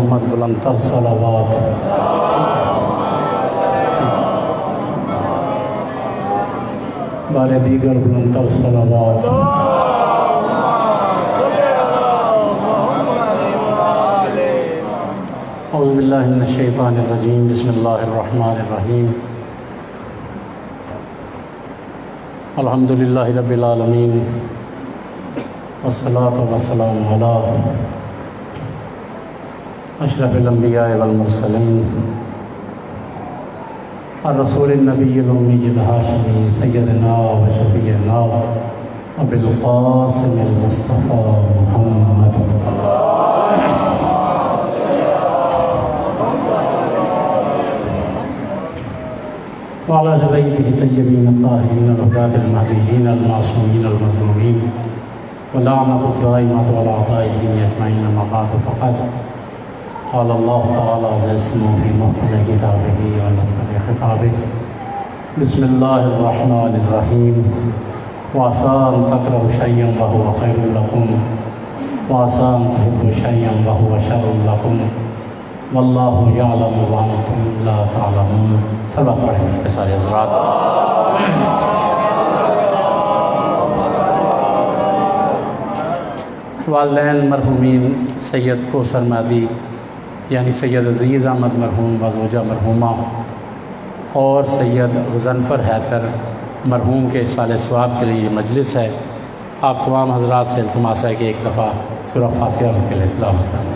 محمد بلند تر صلوات. بار دیگر بلند تر صلوات. اعوذ باللہ من الشیطان الرجیم. بسم اللہ الرحمن الرحیم. الحمد للہ رب العالمین والصلاة والسلام علی اشرف الانبیاء والمرسلین الرسول النبی الامی الہاشمی سیدنا و شفیعنا ابی القاسم المصطفیٰ محمد وعلى آل بيته الطيبين الطاهرين الهداة المهديين المعصومين المظلومين واللعنة الدائمة والعطائين أجمعين. أما بعد فقد قال الله تعالى عز اسمه في محكم كتابه ونطق خطابه. بسم الله الرحمن الرحيم. وعسى أن تكرهوا شيئا وهو خير لكم وعسى أن تحبوا شيئا وهو شر لكم واللہ یعلم وانتم لا تعلمون. صلوات پڑھیں مل کے سارے حضرات. والدین مرحومین سید کوثر مہدی یعنی سید عزیز احمد مرحوم و زوجہ مرحومہ اور سید غضنفر حیدر مرحوم کے اصالِ ثواب کے لیے یہ مجلس ہے. آپ تمام حضرات سے التماس ہے کہ ایک دفعہ سورہ فاتحہ کے لیے تلاوت کریں.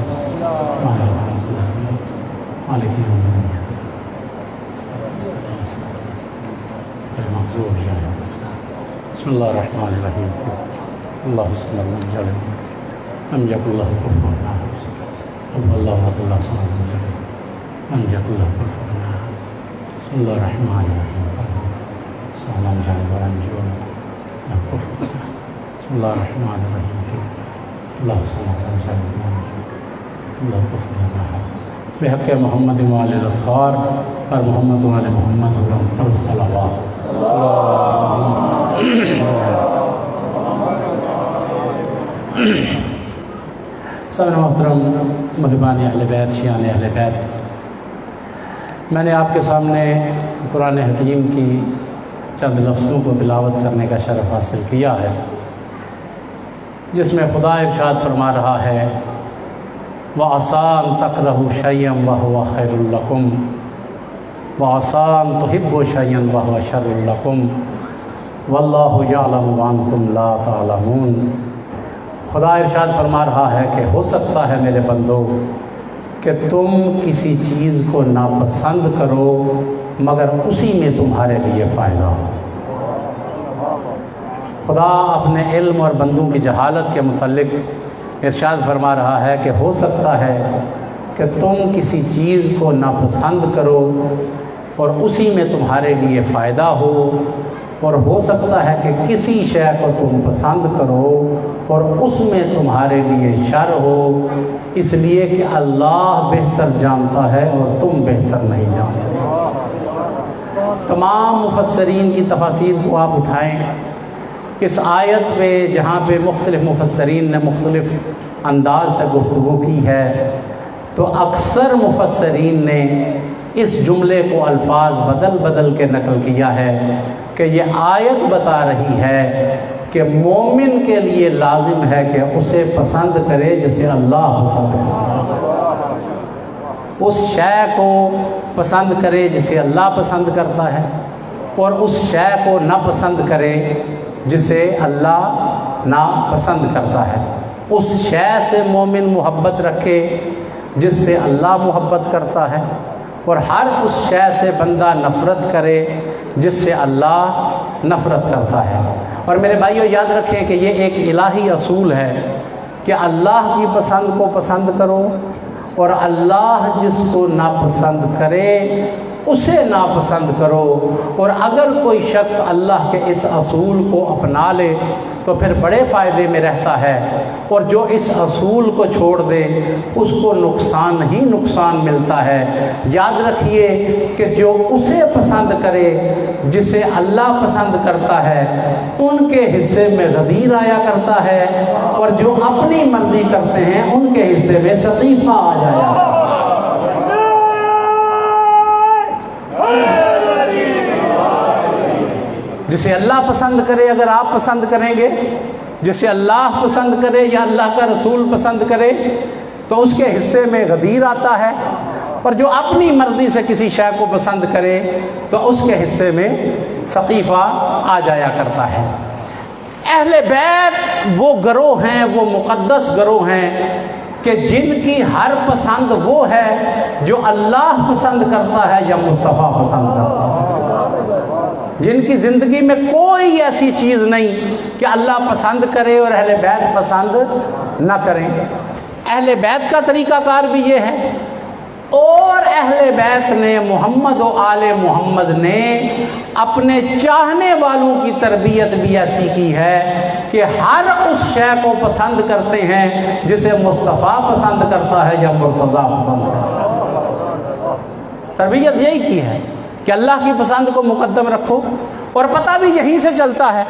بسم اللہ الرحمن الرحیم. اللہ صلی اللہ علیہ وسلم امجد اللہ کفر اللہ اللہ صلی اللہ علیہ وسلم امجد اللہ کفر. بسم اللہ الرحمن الرحیم. سلام جانب ورنجو بسم اللہ الرحمن الرحیم. اللہ صلی اللہ علیہ وسلم اللہ کفر بحق محمد وآل الاطہار اور محمد وآل محمد پر صلوات. سامعین محترم محبان اہل بیت شیعان اہل بیت، میں نے آپ کے سامنے قرآن حکیم کی چند لفظوں کو تلاوت کرنے کا شرف حاصل کیا ہے، جس میں خدا ارشاد فرما رہا ہے وَعَسَىٰ أَن تَكْرَهُوا شَيْئًا وَهُوَ خَيْرٌ لَكُمْ وَعَسَىٰ أَن تُحِبُّوا شَيْئًا وَهُوَ شَرٌّ لَكُمْ وَاللَّهُ يَعْلَمُ وَأَنتُمْ لَا تَعْلَمُونَ. خدا ارشاد فرما رہا ہے کہ ہو سکتا ہے میرے بندو کہ تم کسی چیز کو ناپسند کرو مگر اسی میں تمہارے لیے فائدہ ہو. خدا اپنے علم اور بندوں کی جہالت کے متعلق ارشاد فرما رہا ہے کہ ہو سکتا ہے کہ تم کسی چیز کو ناپسند کرو اور اسی میں تمہارے لیے فائدہ ہو، اور ہو سکتا ہے کہ کسی شے کو تم پسند کرو اور اس میں تمہارے لیے شر ہو، اس لیے کہ اللہ بہتر جانتا ہے اور تم بہتر نہیں جانتے. تمام مفسرین کی تفاسیر کو آپ اٹھائیں، اس آیت پہ جہاں پہ مختلف مفسرین نے مختلف انداز سے گفتگو کی ہے، تو اکثر مفسرین نے اس جملے کو الفاظ بدل بدل کے نقل کیا ہے کہ یہ آیت بتا رہی ہے کہ مومن کے لیے لازم ہے کہ اسے پسند کرے جسے اللہ پسند کرتا ہے، اس شے کو پسند کرے جسے اللہ پسند کرتا ہے، اور اس شے کو نہ پسند کرے جسے اللہ ناپسند کرتا ہے. اس شے سے مومن محبت رکھے جس سے اللہ محبت کرتا ہے، اور ہر اس شے سے بندہ نفرت کرے جس سے اللہ نفرت کرتا ہے. اور میرے بھائیو یاد رکھیں کہ یہ ایک الہی اصول ہے کہ اللہ کی پسند کو پسند کرو اور اللہ جس کو ناپسند کرے اسے ناپسند کرو. اور اگر کوئی شخص اللہ کے اس اصول کو اپنا لے تو پھر بڑے فائدے میں رہتا ہے، اور جو اس اصول کو چھوڑ دے اس کو نقصان ہی نقصان ملتا ہے. یاد رکھیے کہ جو اسے پسند کرے جسے اللہ پسند کرتا ہے ان کے حصے میں غدیر آیا کرتا ہے، اور جو اپنی مرضی کرتے ہیں ان کے حصے میں سقیفہ آ جایا. جسے اللہ پسند کرے، اگر آپ پسند کریں گے، جسے اللہ پسند کرے یا اللہ کا رسول پسند کرے تو اس کے حصے میں غدیر آتا ہے، اور جو اپنی مرضی سے کسی شے کو پسند کرے تو اس کے حصے میں سقیفہ آ جایا کرتا ہے۔ اہل بیت وہ گروہ ہیں، وہ مقدس گروہ ہیں کہ جن کی ہر پسند وہ ہے جو اللہ پسند کرتا ہے یا مصطفیٰ پسند کرتا ہے، جن کی زندگی میں کوئی ایسی چیز نہیں کہ اللہ پسند کرے اور اہل بیت پسند نہ کریں۔ اہل بیت کا طریقہ کار بھی یہ ہے، اور اہل بیت نے، محمد و آل محمد نے اپنے چاہنے والوں کی تربیت بھی ایسی کی ہے کہ ہر اس شے کو پسند کرتے ہیں جسے مصطفیٰ پسند کرتا ہے یا مرتضیٰ پسند کرتا ہے۔ تربیت یہی کی ہے کہ اللہ کی پسند کو مقدم رکھو، اور پتہ بھی یہیں سے چلتا ہے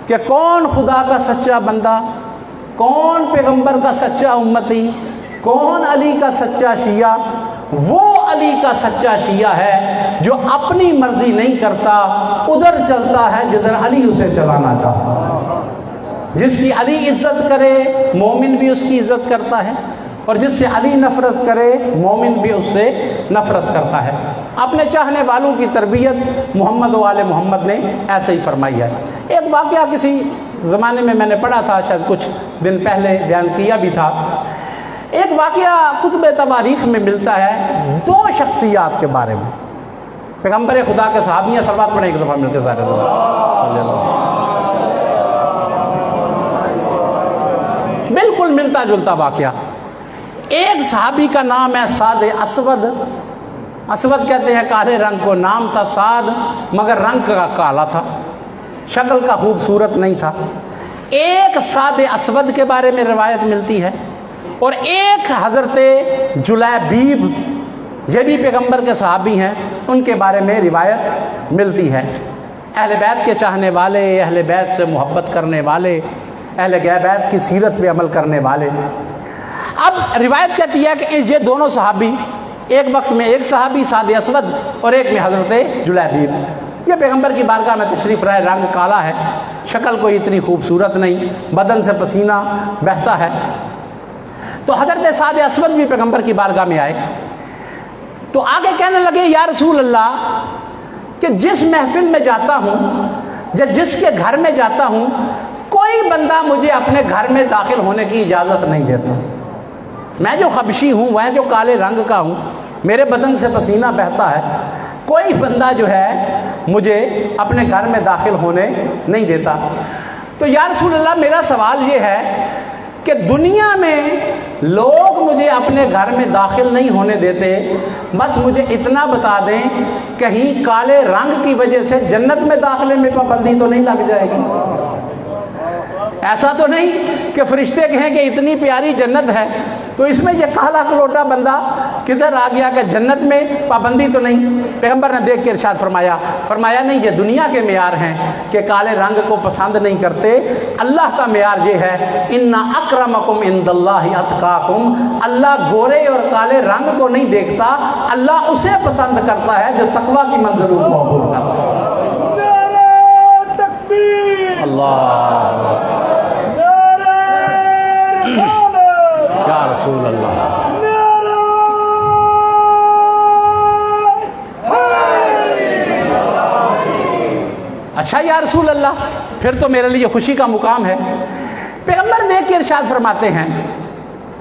کہ کون خدا کا سچا بندہ، کون پیغمبر کا سچا امتی، کون علی کا سچا شیعہ۔ وہ علی کا سچا شیعہ ہے جو اپنی مرضی نہیں کرتا، ادھر چلتا ہے جدھر علی اسے چلانا چاہتا ہے۔ جس کی علی عزت کرے مومن بھی اس کی عزت کرتا ہے، اور جس سے علی نفرت کرے مومن بھی اس سے نفرت کرتا ہے۔ اپنے چاہنے والوں کی تربیت محمد و آل محمد نے ایسے ہی فرمائی ہے۔ ایک واقعہ کسی زمانے میں نے پڑھا تھا، شاید کچھ دن پہلے بیان کیا بھی تھا۔ ایک واقعہ کتب تواریخ میں ملتا ہے دو شخصیات کے بارے میں، پیغمبر خدا کے صحابیاں، صلوات پڑھیں ایک دفعہ مل کے سارے صلی اللہ، بالکل ملتا جلتا واقعہ۔ ایک صحابی کا نام ہے سعد اسود۔ اسود کہتے ہیں کالے رنگ کو، نام تھا سعد مگر رنگ کا کالا تھا، شکل کا خوبصورت نہیں تھا۔ ایک سعد اسود کے بارے میں روایت ملتی ہے، اور ایک حضرت جلیبیب، یہ بھی پیغمبر کے صحابی ہیں، ان کے بارے میں روایت ملتی ہے۔ اہل بیت کے چاہنے والے، اہل بیت سے محبت کرنے والے، اہل بیت کی سیرت پہ عمل کرنے والے۔ اب روایت کہتی ہے کہ یہ دونوں صحابی، ایک وقت میں ایک صحابی سعد اسود اور ایک میں حضرت جلیبیب، یہ پیغمبر کی بارگاہ میں تشریف لائے، رنگ کالا ہے، شکل کوئی اتنی خوبصورت نہیں، بدن سے پسینہ بہتا ہے۔ تو حضرت سعد اسود بھی پیغمبر کی بارگاہ میں آئے، تو آگے کہنے لگے یا رسول اللہ کہ جس محفل میں جاتا ہوں یا جس کے گھر میں جاتا ہوں، کوئی بندہ مجھے اپنے گھر میں داخل ہونے کی اجازت نہیں دیتا۔ میں جو حبشی ہوں، میں جو کالے رنگ کا ہوں، میرے بدن سے پسینہ بہتا ہے، کوئی بندہ جو ہے مجھے اپنے گھر میں داخل ہونے نہیں دیتا۔ تو یا رسول اللہ میرا سوال یہ ہے کہ دنیا میں لوگ مجھے اپنے گھر میں داخل نہیں ہونے دیتے، بس مجھے اتنا بتا دیں کہیں کالے رنگ کی وجہ سے جنت میں داخلے میں پابندی تو نہیں لگ جائے گی؟ ایسا تو نہیں کہ فرشتے کہیں کہ اتنی پیاری جنت ہے تو اس میں یہ کالا کلوٹا بندہ کدھر آ گیا کہ جنت میں پابندی تو نہیں؟ پیغمبر نے دیکھ کے ارشاد فرمایا نہیں، یہ دنیا کے معیار ہیں کہ کالے رنگ کو پسند نہیں کرتے، اللہ کا معیار یہ ہے ان اکرمکم عند اللہ اتقاکم، اللہ گورے اور کالے رنگ کو نہیں دیکھتا، اللہ اسے پسند کرتا ہے جو تقوی کی منزلوں کو قبول کرتا ہے۔ نعرہ تکبیر، اللہ یا رسول اللہ، اچھا یا رسول اللہ، پھر تو میرے لیے خوشی کا مقام ہے۔ پیغمبر دیکھ کے ارشاد فرماتے ہیں،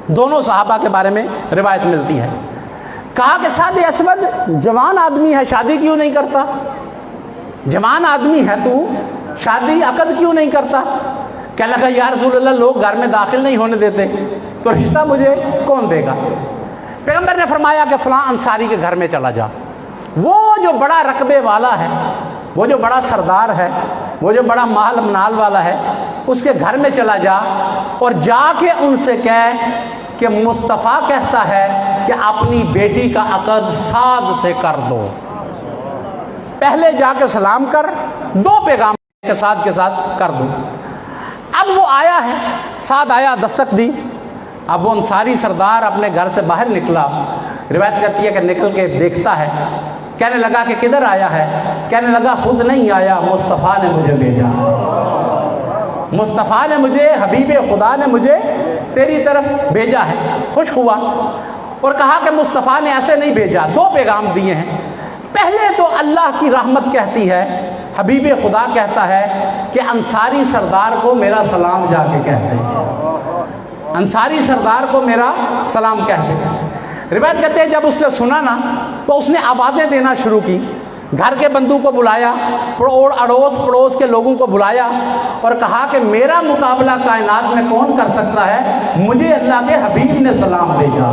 دونوں صحابہ کے بارے میں روایت ملتی ہے، کہا کہ سعد اسود جوان آدمی ہے، شادی کیوں نہیں کرتا؟ جوان آدمی ہے تو شادی عقد کیوں نہیں کرتا؟ کہنے لگا یا رسول اللہ لوگ گھر میں داخل نہیں ہونے دیتے تو رشتہ مجھے کون دے گا؟ پیغمبر نے فرمایا کہ فلاں انصاری کے گھر میں چلا جا، وہ جو بڑا رقبے والا ہے، وہ جو بڑا سردار ہے، وہ جو بڑا مال منال والا ہے، اس کے گھر میں چلا جا اور جا کے ان سے کہہ کہ مصطفیٰ کہتا ہے کہ اپنی بیٹی کا عقد سعد سے کر دو۔ پہلے جا کے سلام کر دو، پیغام کے ساتھ کر دو۔ اب وہ آیا ہے، سعد آیا، دستک دی، اب وہ انصاری سردار اپنے گھر سے باہر نکلا روایت کرتی ہے کہ نکل کے دیکھتا ہے، کہنے لگا کہ کدھر آیا ہے؟ کہنے لگا خود نہیں آیا، مصطفیٰ نے مجھے بھیجا، مصطفیٰ نے مجھے، حبیب خدا نے مجھے تیری طرف بھیجا ہے۔ خوش ہوا اور کہا کہ مصطفیٰ نے ایسے نہیں بھیجا، دو پیغام دیے ہیں۔ پہلے تو اللہ کی رحمت کہتی ہے، حبیب خدا کہتا ہے کہ انصاری سردار کو میرا سلام جا کے کہہ دے، انصاری سردار کو میرا سلام کہہ دے۔ روایت کہتے ہیں جب اس نے سنا نا تو اس نے آوازیں دینا شروع کی، گھر کے بندوں کو بلایا، اڑوس پڑوس کے لوگوں کو بلایا اور کہا کہ میرا مقابلہ کائنات میں کون کر سکتا ہے؟ مجھے اللہ کے حبیب نے سلام بھیجا،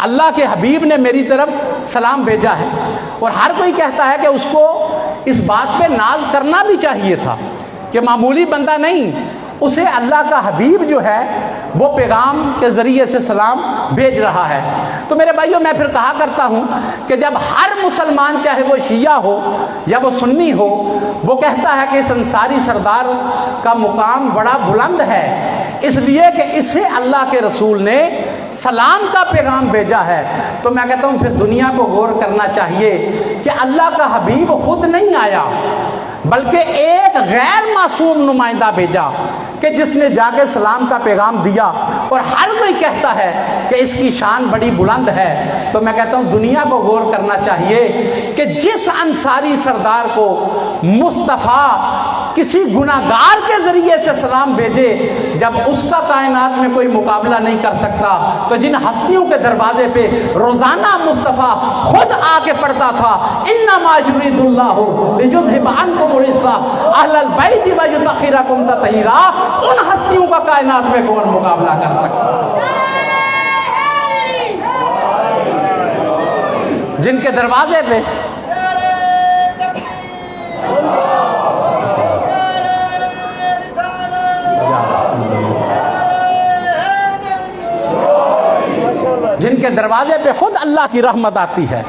اللہ کے حبیب نے میری طرف سلام بھیجا ہے۔ اور ہر کوئی کہتا ہے کہ اس کو اس بات پہ ناز کرنا بھی چاہیے تھا کہ معمولی بندہ نہیں، اسے اللہ کا حبیب جو ہے وہ پیغام کے ذریعے سے سلام بھیج رہا ہے۔ تو میرے بھائیوں، میں پھر کہا کرتا ہوں کہ جب ہر مسلمان چاہے وہ شیعہ ہو یا وہ سنی ہو، وہ کہتا ہے کہ اس انصاری سردار کا مقام بڑا بلند ہے، اس لیے کہ اسے اللہ کے رسول نے سلام کا پیغام بھیجا ہے، تو میں کہتا ہوں پھر دنیا کو غور کرنا چاہیے کہ اللہ کا حبیب خود نہیں آیا بلکہ ایک غیر معصوم نمائندہ بھیجا کہ جس نے جا کے سلام کا پیغام دیا، اور ہر کوئی کہتا ہے کہ اس کی شان بڑی بلند ہے۔ تو میں کہتا ہوں دنیا کو غور کرنا چاہیے کہ جس انصاری سردار کو مصطفیٰ کسی گناہگار کے ذریعے سے سلام بھیجے، جب اس کا کائنات میں کوئی مقابلہ نہیں کر سکتا، تو جن ہستیوں کے دروازے پہ روزانہ مصطفیٰ خود آ کے پڑھتا تھا، انما یرید اللہ لیذھب عنکم الرجس اہل البیت ویطہرکم تطہیرا، ان ہستیوں کا کائنات میں کون مقابلہ کر سکتا جن کے دروازے پہ خود اللہ کی رحمت آتی ہے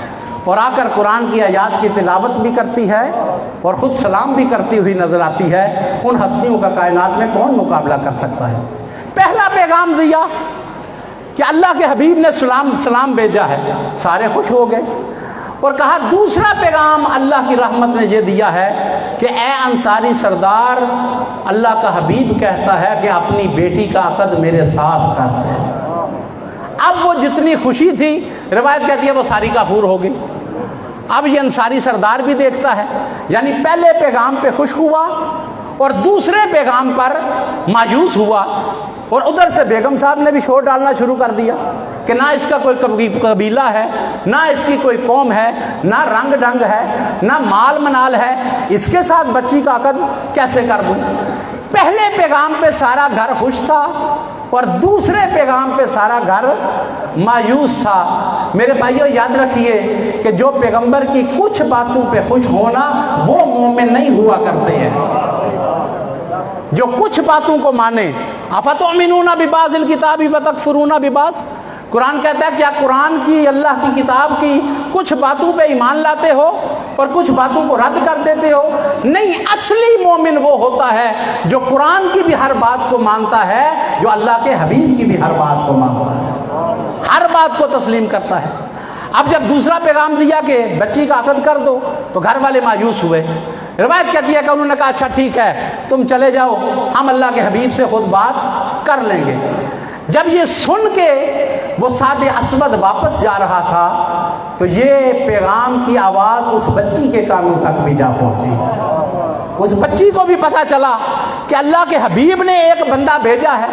اور آ کر قرآن کی آیات کی تلاوت بھی کرتی ہے اور خود سلام بھی کرتی ہوئی نظر آتی ہے، ان ہستیوں کا کائنات میں کون مقابلہ کر سکتا ہے؟ پہلا پیغام دیا کہ اللہ کے حبیب نے سلام بھیجا ہے، سارے خوش ہو گئے، اور کہا دوسرا پیغام اللہ کی رحمت نے یہ دیا ہے کہ اے انصاری سردار، اللہ کا حبیب کہتا ہے کہ اپنی بیٹی کا عقد میرے ساتھ کر دے۔ اب وہ جتنی خوشی تھی، روایت کہتی ہے وہ ساری کافور ہو گئی۔ اب یہ انصاری سردار بھی دیکھتا ہے، یعنی پہلے پیغام پہ خوش ہوا اور دوسرے پیغام پر مایوس ہوا، اور ادھر سے بیگم صاحب نے بھی شور ڈالنا شروع کر دیا کہ نہ اس کا کوئی قبیلہ ہے، نہ اس کی کوئی قوم ہے، نہ رنگ ڈھنگ ہے، نہ مال منال ہے، اس کے ساتھ بچی کا عقد کیسے کر دوں؟ پہلے پیغام پہ سارا گھر خوش تھا اور دوسرے پیغام پہ سارا گھر مایوس تھا۔ میرے بھائیوں یاد رکھیے کہ جو پیغمبر کی کچھ باتوں پہ خوش ہونا وہ مومن نہیں ہوا کرتے ہیں، جو کچھ باتوں کو مانے۔ افتؤمنون ببعض الکتاب وتکفرون ببعض، قرآن کہتا ہے کیا قرآن کی، اللہ کی کتاب کی کچھ باتوں پہ ایمان لاتے ہو اور کچھ باتوں کو رد کر دیتے ہو؟ نہیں، اصلی مومن وہ ہوتا ہے جو قرآن کی بھی ہر بات کو مانتا ہے، جو اللہ کے حبیب کی بھی ہر بات کو مانتا ہے، ہر بات کو تسلیم کرتا ہے۔ اب جب دوسرا پیغام دیا کہ بچی کا عقد کر دو، تو گھر والے مایوس ہوئے۔ روایت کہتی ہے کہ انہوں نے کہا اچھا ٹھیک ہے، تم چلے جاؤ، ہم اللہ کے حبیب سے خود بات کر لیں گے۔ جب یہ سن کے وہ سعد اسود واپس جا رہا تھا تو یہ پیغام کی آواز اس بچی کے کانوں تک بھی جا پہنچی۔ اس بچی کو بھی پتا چلا کہ اللہ کے حبیب نے ایک بندہ بھیجا ہے،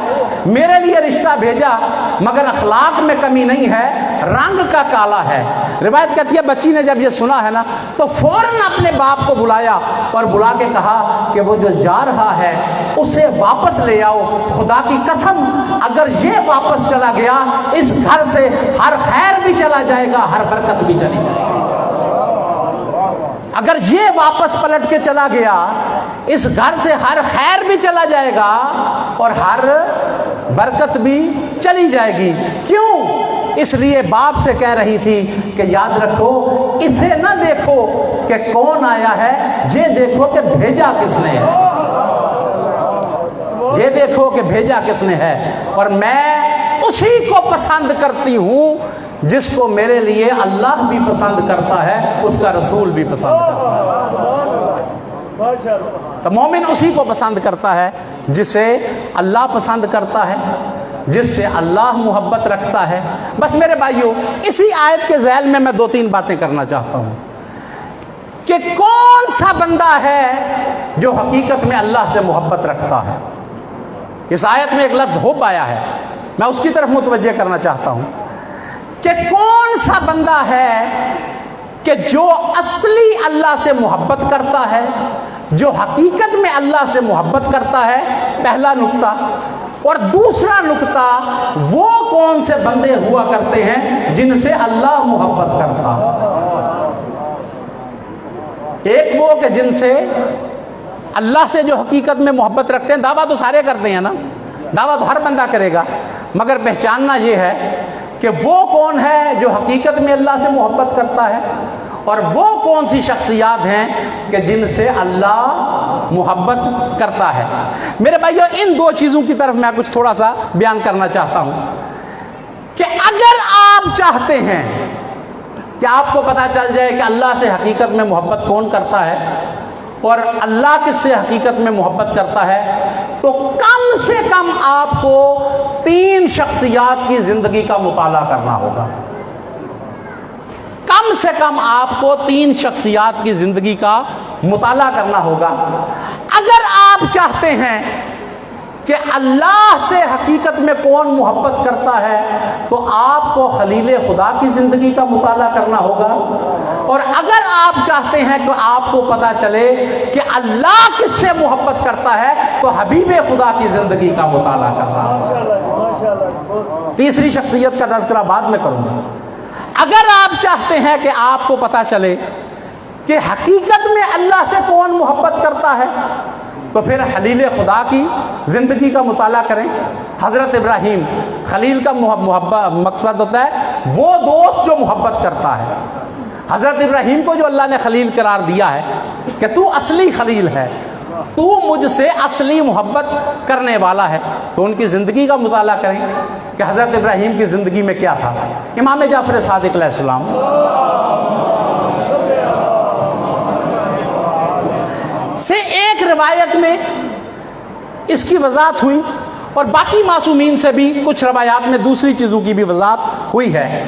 میرے لیے رشتہ بھیجا، مگر اخلاق میں کمی نہیں ہے، رنگ کا کالا ہے۔ روایت کہتی ہے بچی نے جب یہ سنا ہے نا تو فوراً اپنے باپ کو بلایا اور بلا کے کہا کہ وہ جو جا رہا ہے اسے واپس لے آؤ، خدا کی قسم اگر یہ واپس چلا گیا اس گھر سے ہر خیر بھی چلا جائے گا، ہر برکت بھی چلی جائے گی۔ اگر یہ واپس پلٹ کے چلا گیا اس گھر سے ہر خیر بھی چلا جائے گا اور ہر برکت بھی چلی جائے گی۔ کیوں؟ اس لیے باپ سے کہہ رہی تھی کہ یاد رکھو، اسے نہ دیکھو کہ کون آیا ہے، یہ دیکھو کہ بھیجا کس نے ہے، یہ دیکھو کہ بھیجا کس نے ہے، اور میں اسی کو پسند کرتی ہوں جس کو میرے لیے اللہ بھی پسند کرتا ہے اس کا رسول بھی پسند کرتا ہے۔ تو مومن اسی کو پسند کرتا ہے جسے اللہ پسند کرتا ہے، جس سے اللہ محبت رکھتا ہے۔ بس میرے بھائیوں، اسی آیت کے ذیل میں 2-3 باتیں کرنا چاہتا ہوں کہ کون سا بندہ ہے جو حقیقت میں اللہ سے محبت رکھتا ہے۔ اس آیت میں ایک لفظ حب آیا ہے، میں اس کی طرف متوجہ کرنا چاہتا ہوں کہ کون سا بندہ ہے کہ جو اصلی اللہ سے محبت کرتا ہے، جو حقیقت میں اللہ سے محبت کرتا ہے، پہلا نقطہ۔ اور دوسرا نقطہ، وہ کون سے بندے ہوا کرتے ہیں جن سے اللہ محبت کرتا ہے۔ ایک وہ کہ جن سے اللہ سے جو حقیقت میں محبت رکھتے ہیں، دعویٰ تو سارے کرتے ہیں نا، دعویٰ تو ہر بندہ کرے گا، مگر پہچاننا یہ ہے کہ وہ کون ہے جو حقیقت میں اللہ سے محبت کرتا ہے، اور وہ کون سی شخصیات ہیں کہ جن سے اللہ محبت کرتا ہے۔ میرے بھائیو، ان 2 چیزوں کی طرف میں کچھ تھوڑا سا بیان کرنا چاہتا ہوں کہ اگر آپ چاہتے ہیں کہ آپ کو پتہ چل جائے کہ اللہ سے حقیقت میں محبت کون کرتا ہے اور اللہ کس سے حقیقت میں محبت کرتا ہے، تو کم سے کم آپ کو 3 شخصیات کی زندگی کا مطالعہ کرنا ہوگا۔ کم سے کم آپ کو 3 شخصیات کی زندگی کا مطالعہ کرنا ہوگا۔ اگر آپ چاہتے ہیں کہ اللہ سے حقیقت میں کون محبت کرتا ہے تو آپ کو خلیل خدا کی زندگی کا مطالعہ کرنا ہوگا، اور اگر آپ چاہتے ہیں کہ آپ کو پتہ چلے کہ اللہ کس سے محبت کرتا ہے تو حبیب خدا کی زندگی کا مطالعہ کرنا ہوگا۔ تیسری شخصیت کا تذکرہ بعد میں کروں گا۔ اگر آپ چاہتے ہیں کہ آپ کو پتہ چلے کہ حقیقت میں اللہ سے کون محبت کرتا ہے تو پھر خلیل خدا کی زندگی کا مطالعہ کریں۔ حضرت ابراہیم، خلیل کا مقصد ہوتا ہے وہ دوست جو محبت کرتا ہے۔ حضرت ابراہیم کو جو اللہ نے خلیل قرار دیا ہے کہ تو اصلی خلیل ہے، تو مجھ سے اصلی محبت کرنے والا ہے، تو ان کی زندگی کا مطالعہ کریں کہ حضرت ابراہیم کی زندگی میں کیا تھا۔ امام جعفر صادق علیہ السلام سے ایک روایت میں اس کی وضاحت ہوئی، اور باقی معصومین سے بھی کچھ روایات میں دوسری چیزوں کی بھی وضاحت ہوئی ہے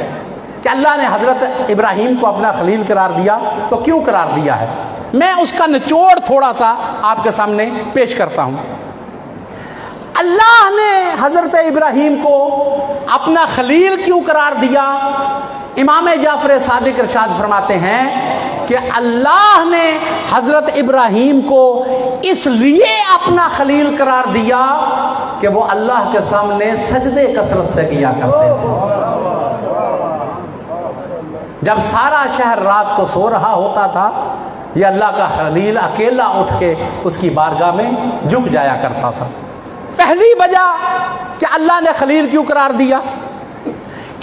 کہ اللہ نے حضرت ابراہیم کو اپنا خلیل قرار دیا تو کیوں قرار دیا ہے۔ میں اس کا نچوڑ تھوڑا سا آپ کے سامنے پیش کرتا ہوں۔ اللہ نے حضرت ابراہیم کو اپنا خلیل کیوں قرار دیا؟ امام جعفر صادق ارشاد فرماتے ہیں کہ اللہ نے حضرت ابراہیم کو اس لیے اپنا خلیل قرار دیا کہ وہ اللہ کے سامنے سجدے کثرت سے کیا کرتے تھے۔ جب سارا شہر رات کو سو رہا ہوتا تھا، یہ اللہ کا خلیل اکیلا اٹھ کے اس کی بارگاہ میں جھک جایا کرتا تھا۔ پہلی وجہ کہ اللہ نے خلیل کیوں قرار دیا،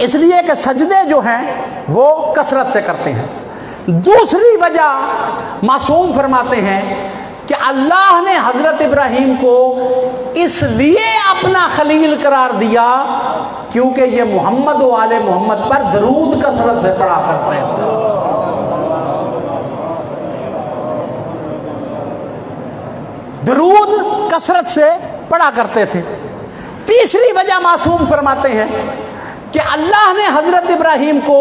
اس لیے کہ سجدے جو ہیں وہ کثرت سے کرتے ہیں۔ دوسری وجہ معصوم فرماتے ہیں کہ اللہ نے حضرت ابراہیم کو اس لیے اپنا خلیل قرار دیا کیونکہ یہ محمد و آل محمد پر درود کثرت سے پڑھا کرتے تھے۔ درود کثرت سے پڑھا کرتے تھے۔ تیسری وجہ معصوم فرماتے ہیں کہ اللہ نے حضرت ابراہیم کو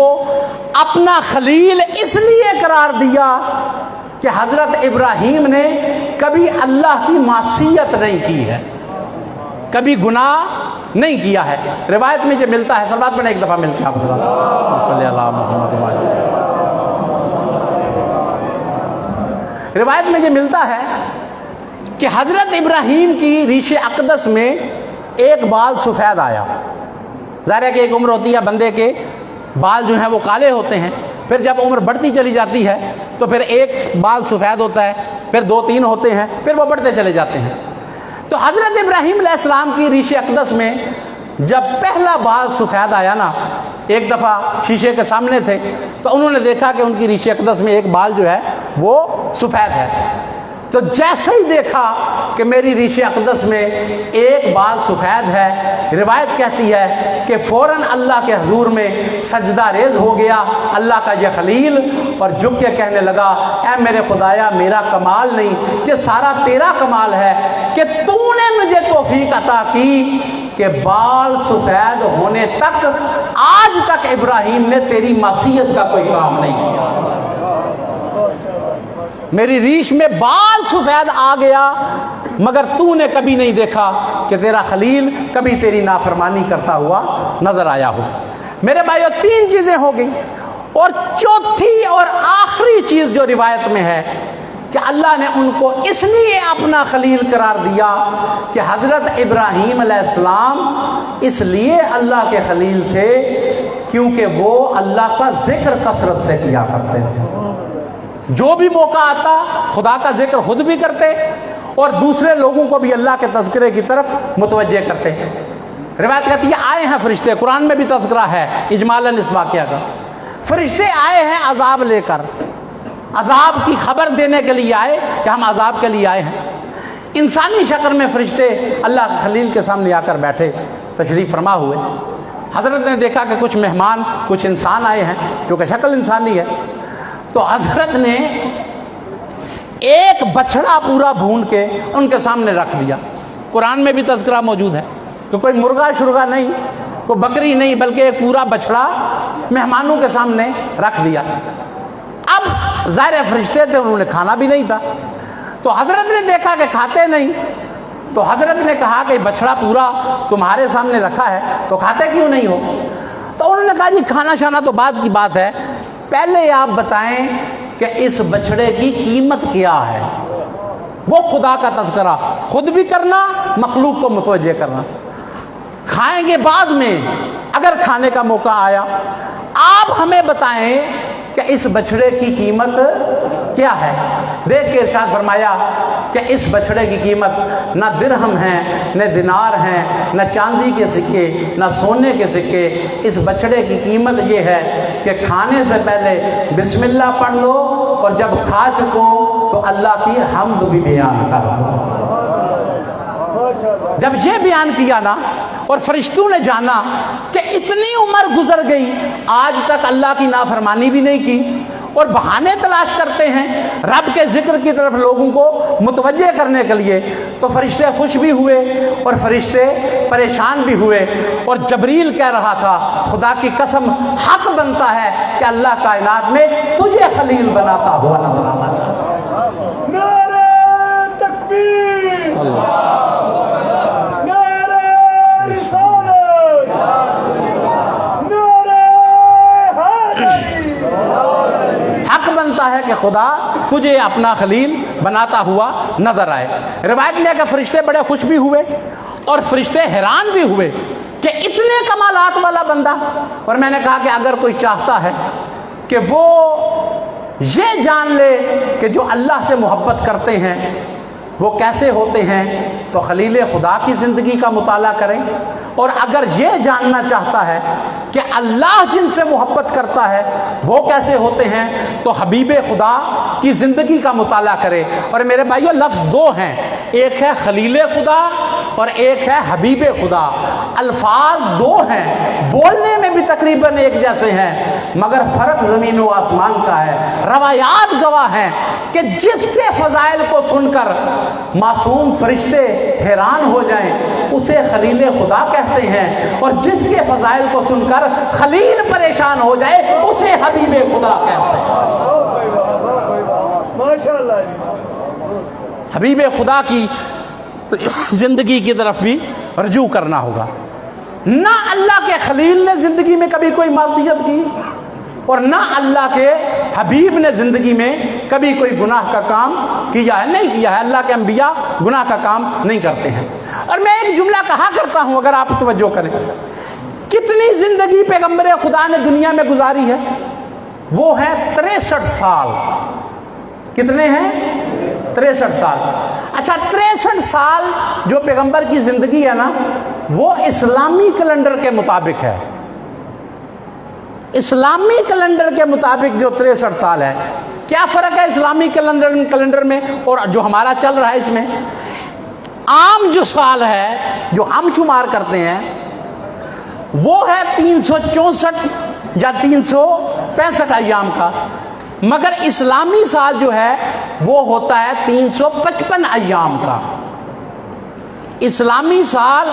اپنا خلیل اس لیے قرار دیا کہ حضرت ابراہیم نے کبھی اللہ کی معصیت نہیں کی ہے، کبھی گناہ نہیں کیا ہے۔ روایت میں جو ملتا ہے، صلوات پڑھیں ایک دفعہ مل کے آپ صلی اللہ محمد۔ روایت میں یہ ملتا ہے کہ حضرت ابراہیم کی ریش اقدس میں ایک بال سفید آیا۔ ظاہر ہے کہ ایک عمر ہوتی ہے بندے کے بال جو ہیں وہ کالے ہوتے ہیں، پھر جب عمر بڑھتی چلی جاتی ہے تو پھر ایک بال سفید ہوتا ہے، پھر 2-3 ہوتے ہیں، پھر وہ بڑھتے چلے جاتے ہیں۔ تو حضرت ابراہیم علیہ السلام کی ریش اقدس میں جب پہلا بال سفید آیا نا، ایک دفعہ شیشے کے سامنے تھے تو انہوں نے دیکھا کہ ان کی ریش اقدس میں ایک بال جو ہے وہ سفید ہے۔ تو جیسے ہی دیکھا کہ میری ریش اقدس میں ایک بال سفید ہے، روایت کہتی ہے کہ فوراً اللہ کے حضور میں سجدہ ریز ہو گیا اللہ کا یہ خلیل، اور جھک کے کہنے لگا اے میرے خدایا میرا کمال نہیں، یہ سارا تیرا کمال ہے کہ تو نے مجھے توفیق عطا کی کہ بال سفید ہونے تک آج تک ابراہیم نے تیری معصیت کا کوئی کام نہیں کیا۔ میری ریش میں بال سفید آ گیا مگر تو نے کبھی نہیں دیکھا کہ تیرا خلیل کبھی تیری نافرمانی کرتا ہوا نظر آیا ہو۔ میرے بھائیو 3 چیزیں ہو گئی، اور چوتھی اور آخری چیز جو روایت میں ہے کہ اللہ نے ان کو اس لیے اپنا خلیل قرار دیا کہ حضرت ابراہیم علیہ السلام اس لیے اللہ کے خلیل تھے کیونکہ وہ اللہ کا ذکر کثرت سے کیا کرتے تھے۔ جو بھی موقع آتا خدا کا ذکر خود بھی کرتے اور دوسرے لوگوں کو بھی اللہ کے تذکرے کی طرف متوجہ کرتے۔ روایت کہتی ہے آئے ہیں فرشتے، قرآن میں بھی تذکرہ ہے اجمالاً اس واقعہ کا، فرشتے آئے ہیں عذاب لے کر، عذاب کی خبر دینے کے لیے آئے کہ ہم عذاب کے لیے آئے ہیں۔ انسانی شکل میں فرشتے اللہ کے خلیل کے سامنے آ کر بیٹھے تشریف فرما ہوئے۔ حضرت نے دیکھا کہ کچھ مہمان کچھ انسان آئے ہیں جو کہ شکل انسانی ہے، تو حضرت نے ایک بچڑا پورا بھون کے ان کے سامنے رکھ دیا۔ قرآن میں بھی تذکرہ موجود ہے کہ کوئی مرغا شرغا نہیں، کوئی بکری نہیں، بلکہ ایک پورا بچڑا مہمانوں کے سامنے رکھ دیا۔ اب ظاہر فرشتے تھے، انہوں نے کھانا بھی نہیں تھا، تو حضرت نے دیکھا کہ کھاتے نہیں، تو حضرت نے کہا کہ بچڑا پورا تمہارے سامنے رکھا ہے تو کھاتے کیوں نہیں ہو؟ تو انہوں نے کہا جی کھانا شانا تو بعد کی بات ہے، پہلے آپ بتائیں کہ اس بچڑے کی قیمت کیا ہے۔ وہ خدا کا تذکرہ خود بھی کرنا، مخلوق کو متوجہ کرنا۔ کھائیں گے بعد میں اگر کھانے کا موقع آیا، آپ ہمیں بتائیں کہ اس بچڑے کی قیمت کیا ہے۔ دیکھ کے ارشاد فرمایا کہ اس بچڑے کی قیمت نہ درہم ہے، نہ دینار ہیں، نہ چاندی کے سکے، نہ سونے کے سکے۔ اس بچڑے کی قیمت یہ ہے کہ کھانے سے پہلے بسم اللہ پڑھ لو اور جب کھا چکو تو اللہ کی حمد بھی بیان کر دو۔ جب یہ بیان کیا نا اور فرشتوں نے جانا کہ اتنی عمر گزر گئی آج تک اللہ کی نافرمانی بھی نہیں کی اور بہانے تلاش کرتے ہیں رب کے ذکر کی طرف لوگوں کو متوجہ کرنے کے لیے، تو فرشتے خوش بھی ہوئے اور فرشتے پریشان بھی ہوئے۔ اور جبریل کہہ رہا تھا خدا کی قسم حق بنتا ہے کہ اللہ کائنات میں تجھے خلیل بناتا ہوا نظر آنا چاہتا۔ نعرہ تکبیر، نعرہ رسالت، نعرہ حیدری۔ حق بنتا ہے کہ خدا تجھے اپنا خلیل بناتا ہوا نظر آئے۔ روایت میں ہے کہ فرشتے بڑے خوش بھی ہوئے اور فرشتے حیران بھی ہوئے کہ اتنے کمالات والا بندہ۔ اور میں نے کہا کہ اگر کوئی چاہتا ہے کہ وہ یہ جان لے کہ جو اللہ سے محبت کرتے ہیں وہ کیسے ہوتے ہیں تو خلیل خدا کی زندگی کا مطالعہ کریں، اور اگر یہ جاننا چاہتا ہے کہ اللہ جن سے محبت کرتا ہے وہ کیسے ہوتے ہیں تو حبیب خدا کی زندگی کا مطالعہ کرے۔ اور میرے بھائیو لفظ 2 ہیں، ایک ہے خلیل خدا اور ایک ہے حبیب خدا۔ الفاظ 2 ہیں، بولنے میں بھی تقریباً ایک جیسے ہیں مگر فرق زمین و آسمان کا ہے۔ روایات گواہ ہیں کہ جس کے فضائل کو سن کر معصوم فرشتے حیران ہو جائیں اسے خلیل خدا کہتے ہیں، اور جس کے فضائل کو سن کر خلیل پریشان ہو جائے اسے حبیب خدا کہتے ہیں۔ ماشاءاللہ، حبیب خدا کی زندگی کی طرف بھی رجوع کرنا ہوگا۔ نہ اللہ کے خلیل نے زندگی میں کبھی کوئی معصیت کی اور نہ اللہ کے حبیب نے زندگی میں کبھی کوئی گناہ کا کام کیا ہے، نہیں کیا ہے۔ اللہ کے انبیاء گناہ کا کام نہیں کرتے ہیں۔ اور میں ایک جملہ کہا کرتا ہوں اگر آپ توجہ کریں، کتنی زندگی پیغمبر خدا نے دنیا میں گزاری ہے؟ وہ ہے 63 سال۔ کتنے ہیں؟ 63 سال۔ اچھا 63 سال جو پیغمبر کی زندگی ہے نا وہ اسلامی کیلنڈر کے مطابق ہے۔ اسلامی کیلنڈر کے مطابق جو 63 سال ہے، کیا فرق ہے اسلامی کیلنڈر میں اور جو ہمارا چل رہا ہے اس میں؟ عام جو سال ہے جو ہم شمار کرتے ہیں وہ ہے 364 یا 365 ایام کا، مگر اسلامی سال جو ہے وہ ہوتا ہے 355 ایام کا۔ اسلامی سال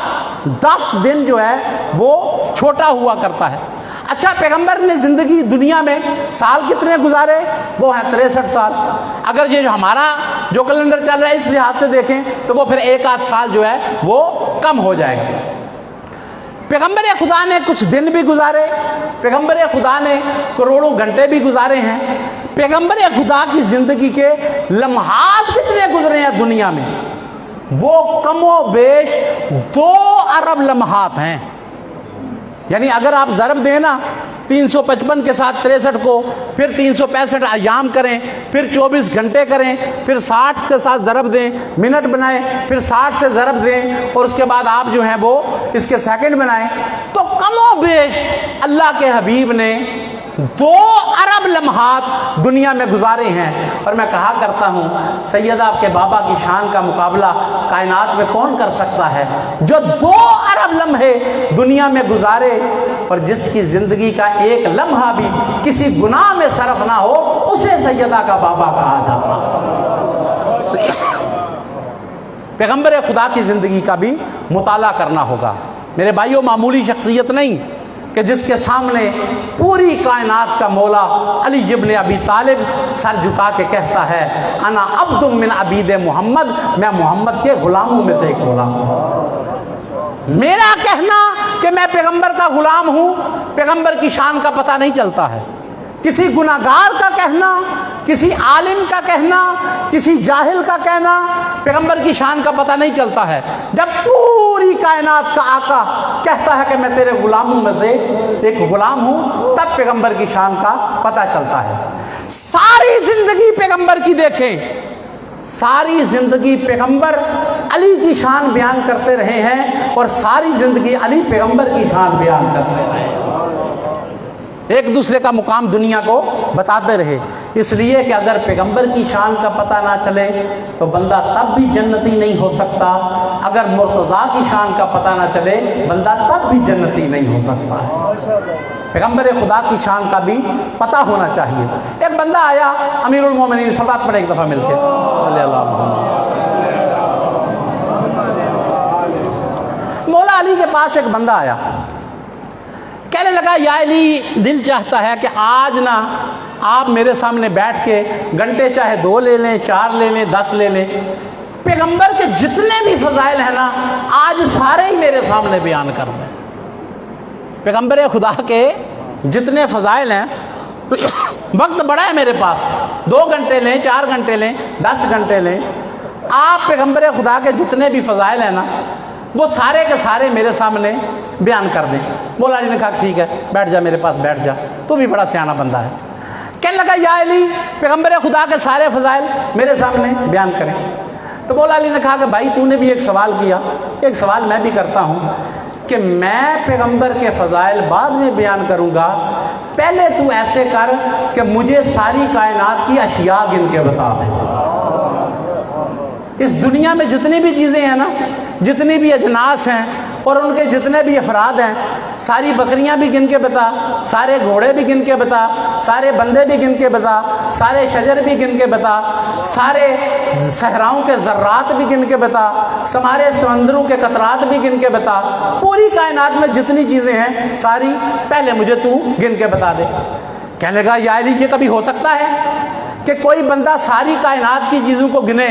10 دن جو ہے وہ چھوٹا ہوا کرتا ہے۔ اچھا، پیغمبر نے زندگی دنیا میں سال کتنے گزارے؟ وہ ہیں 63 سال۔ اگر یہ جو ہمارا جو کیلنڈر چل رہا ہے اس لحاظ سے دیکھیں تو وہ پھر ایک آدھ سال جو ہے وہ کم ہو جائے گا۔ پیغمبر خدا نے کچھ دن بھی گزارے، پیغمبر خدا نے کروڑوں گھنٹے بھی گزارے ہیں۔ پیغمبر خدا کی زندگی کے لمحات کتنے گزرے ہیں دنیا میں؟ وہ کم و بیش 2 ارب لمحات ہیں۔ یعنی اگر آپ ضرب دیں نا 355 کے ساتھ 63 کو، پھر 365 ایام کریں، پھر 24 گھنٹے کریں، پھر 60 کے ساتھ ضرب دیں، منٹ بنائیں، پھر 60 سے ضرب دیں، اور اس کے بعد آپ جو ہیں وہ اس کے سیکنڈ بنائیں، تو کم و بیش اللہ کے حبیب نے 2 ارب لمحات دنیا میں گزارے ہیں۔ اور میں کہا کرتا ہوں سیدہ آپ کے بابا کی شان کا مقابلہ کائنات میں کون کر سکتا ہے؟ جو 2 ارب لمحے دنیا میں گزارے اور جس کی زندگی کا ایک لمحہ بھی کسی گناہ میں صرف نہ ہو، اسے سیدہ کا بابا کہا جاتا ہے۔ پیغمبر خدا کی زندگی کا بھی مطالعہ کرنا ہوگا میرے بھائیوں۔ معمولی شخصیت نہیں کہ جس کے سامنے پوری کائنات کا مولا علی ابن ابی طالب سر جھکا کے کہتا ہے انا عبد من عبید محمد، میں محمد کے غلاموں میں سے ایک غلام ہوں۔ میرا کہنا کہ میں پیغمبر کا غلام ہوں، پیغمبر کی شان کا پتہ نہیں چلتا ہے۔ کسی گناہگار کا کہنا، کسی عالم کا کہنا، کسی جاہل کا کہنا پیغمبر کی شان کا پتہ نہیں چلتا ہے۔ جب پوری کائنات کا آقا کہتا ہے کہ میں تیرے غلاموں میں سے ایک غلام ہوں، تب پیغمبر کی شان کا پتہ چلتا ہے۔ ساری زندگی پیغمبر کی دیکھیں، ساری زندگی پیغمبر علی کی شان بیان کرتے رہے ہیں، اور ساری زندگی علی پیغمبر کی شان بیان کرتے رہے ہیں، ایک دوسرے کا مقام دنیا کو بتاتے رہے۔ اس لیے کہ اگر پیغمبر کی شان کا پتہ نہ چلے تو بندہ تب بھی جنتی نہیں ہو سکتا، اگر مرتضیٰ کی شان کا پتہ نہ چلے بندہ تب بھی جنتی نہیں ہو سکتا ہے۔ پیغمبر خدا کی شان کا بھی پتہ ہونا چاہیے۔ ایک بندہ آیا، امیر المومنین صلوات پڑھے ایک دفعہ مل کے صلی اللہ علیہ وسلم۔ مولا علی کے پاس ایک بندہ آیا، کہنے لگا یا علی، دل چاہتا ہے کہ آج نا آپ میرے سامنے بیٹھ کے گھنٹے چاہے 2 لے لیں، 4 لے لیں، 10 لے لیں، پیغمبر کے جتنے بھی فضائل ہیں نا آج سارے ہی میرے سامنے بیان کر دیں۔ پیغمبر خدا کے جتنے فضائل ہیں، وقت بڑا ہے میرے پاس، 2 گھنٹے لیں، 4 گھنٹے لیں، 10 گھنٹے لیں، آپ پیغمبر خدا کے جتنے بھی فضائل ہیں نا وہ سارے کے سارے میرے سامنے بیان کر دیں۔ مولا علی نے کہا ٹھیک ہے، بیٹھ جا میرے پاس، بیٹھ جا، تو بھی بڑا سیانا بندہ ہے۔ کہنے لگا یا علی، پیغمبر خدا کے سارے فضائل میرے سامنے بیان کریں۔ تو مولا علی نے کہا کہ بھائی تو نے بھی ایک سوال کیا، ایک سوال میں بھی کرتا ہوں کہ میں پیغمبر کے فضائل بعد میں بیان کروں گا، پہلے تو ایسے کر کہ مجھے ساری کائنات کی اشیاء گن کے بتا دیں۔ اس دنیا میں جتنی بھی چیزیں ہیں نا، جتنی بھی اجناس ہیں اور ان کے جتنے بھی افراد ہیں، ساری بکریاں بھی گن کے بتا، سارے گھوڑے بھی گن کے بتا، سارے بندے بھی گن کے بتا، سارے شجر بھی گن کے بتا، سارے صحراؤں کے ذرات بھی گن کے بتا، سارے سمندروں کے قطرات بھی گن کے بتا، پوری کائنات میں جتنی چیزیں ہیں ساری پہلے مجھے تو گن کے بتا دے۔ کہنے لگا یا علی، یہ کبھی ہو سکتا ہے کہ کوئی بندہ ساری کائنات کی چیزوں کو گنے،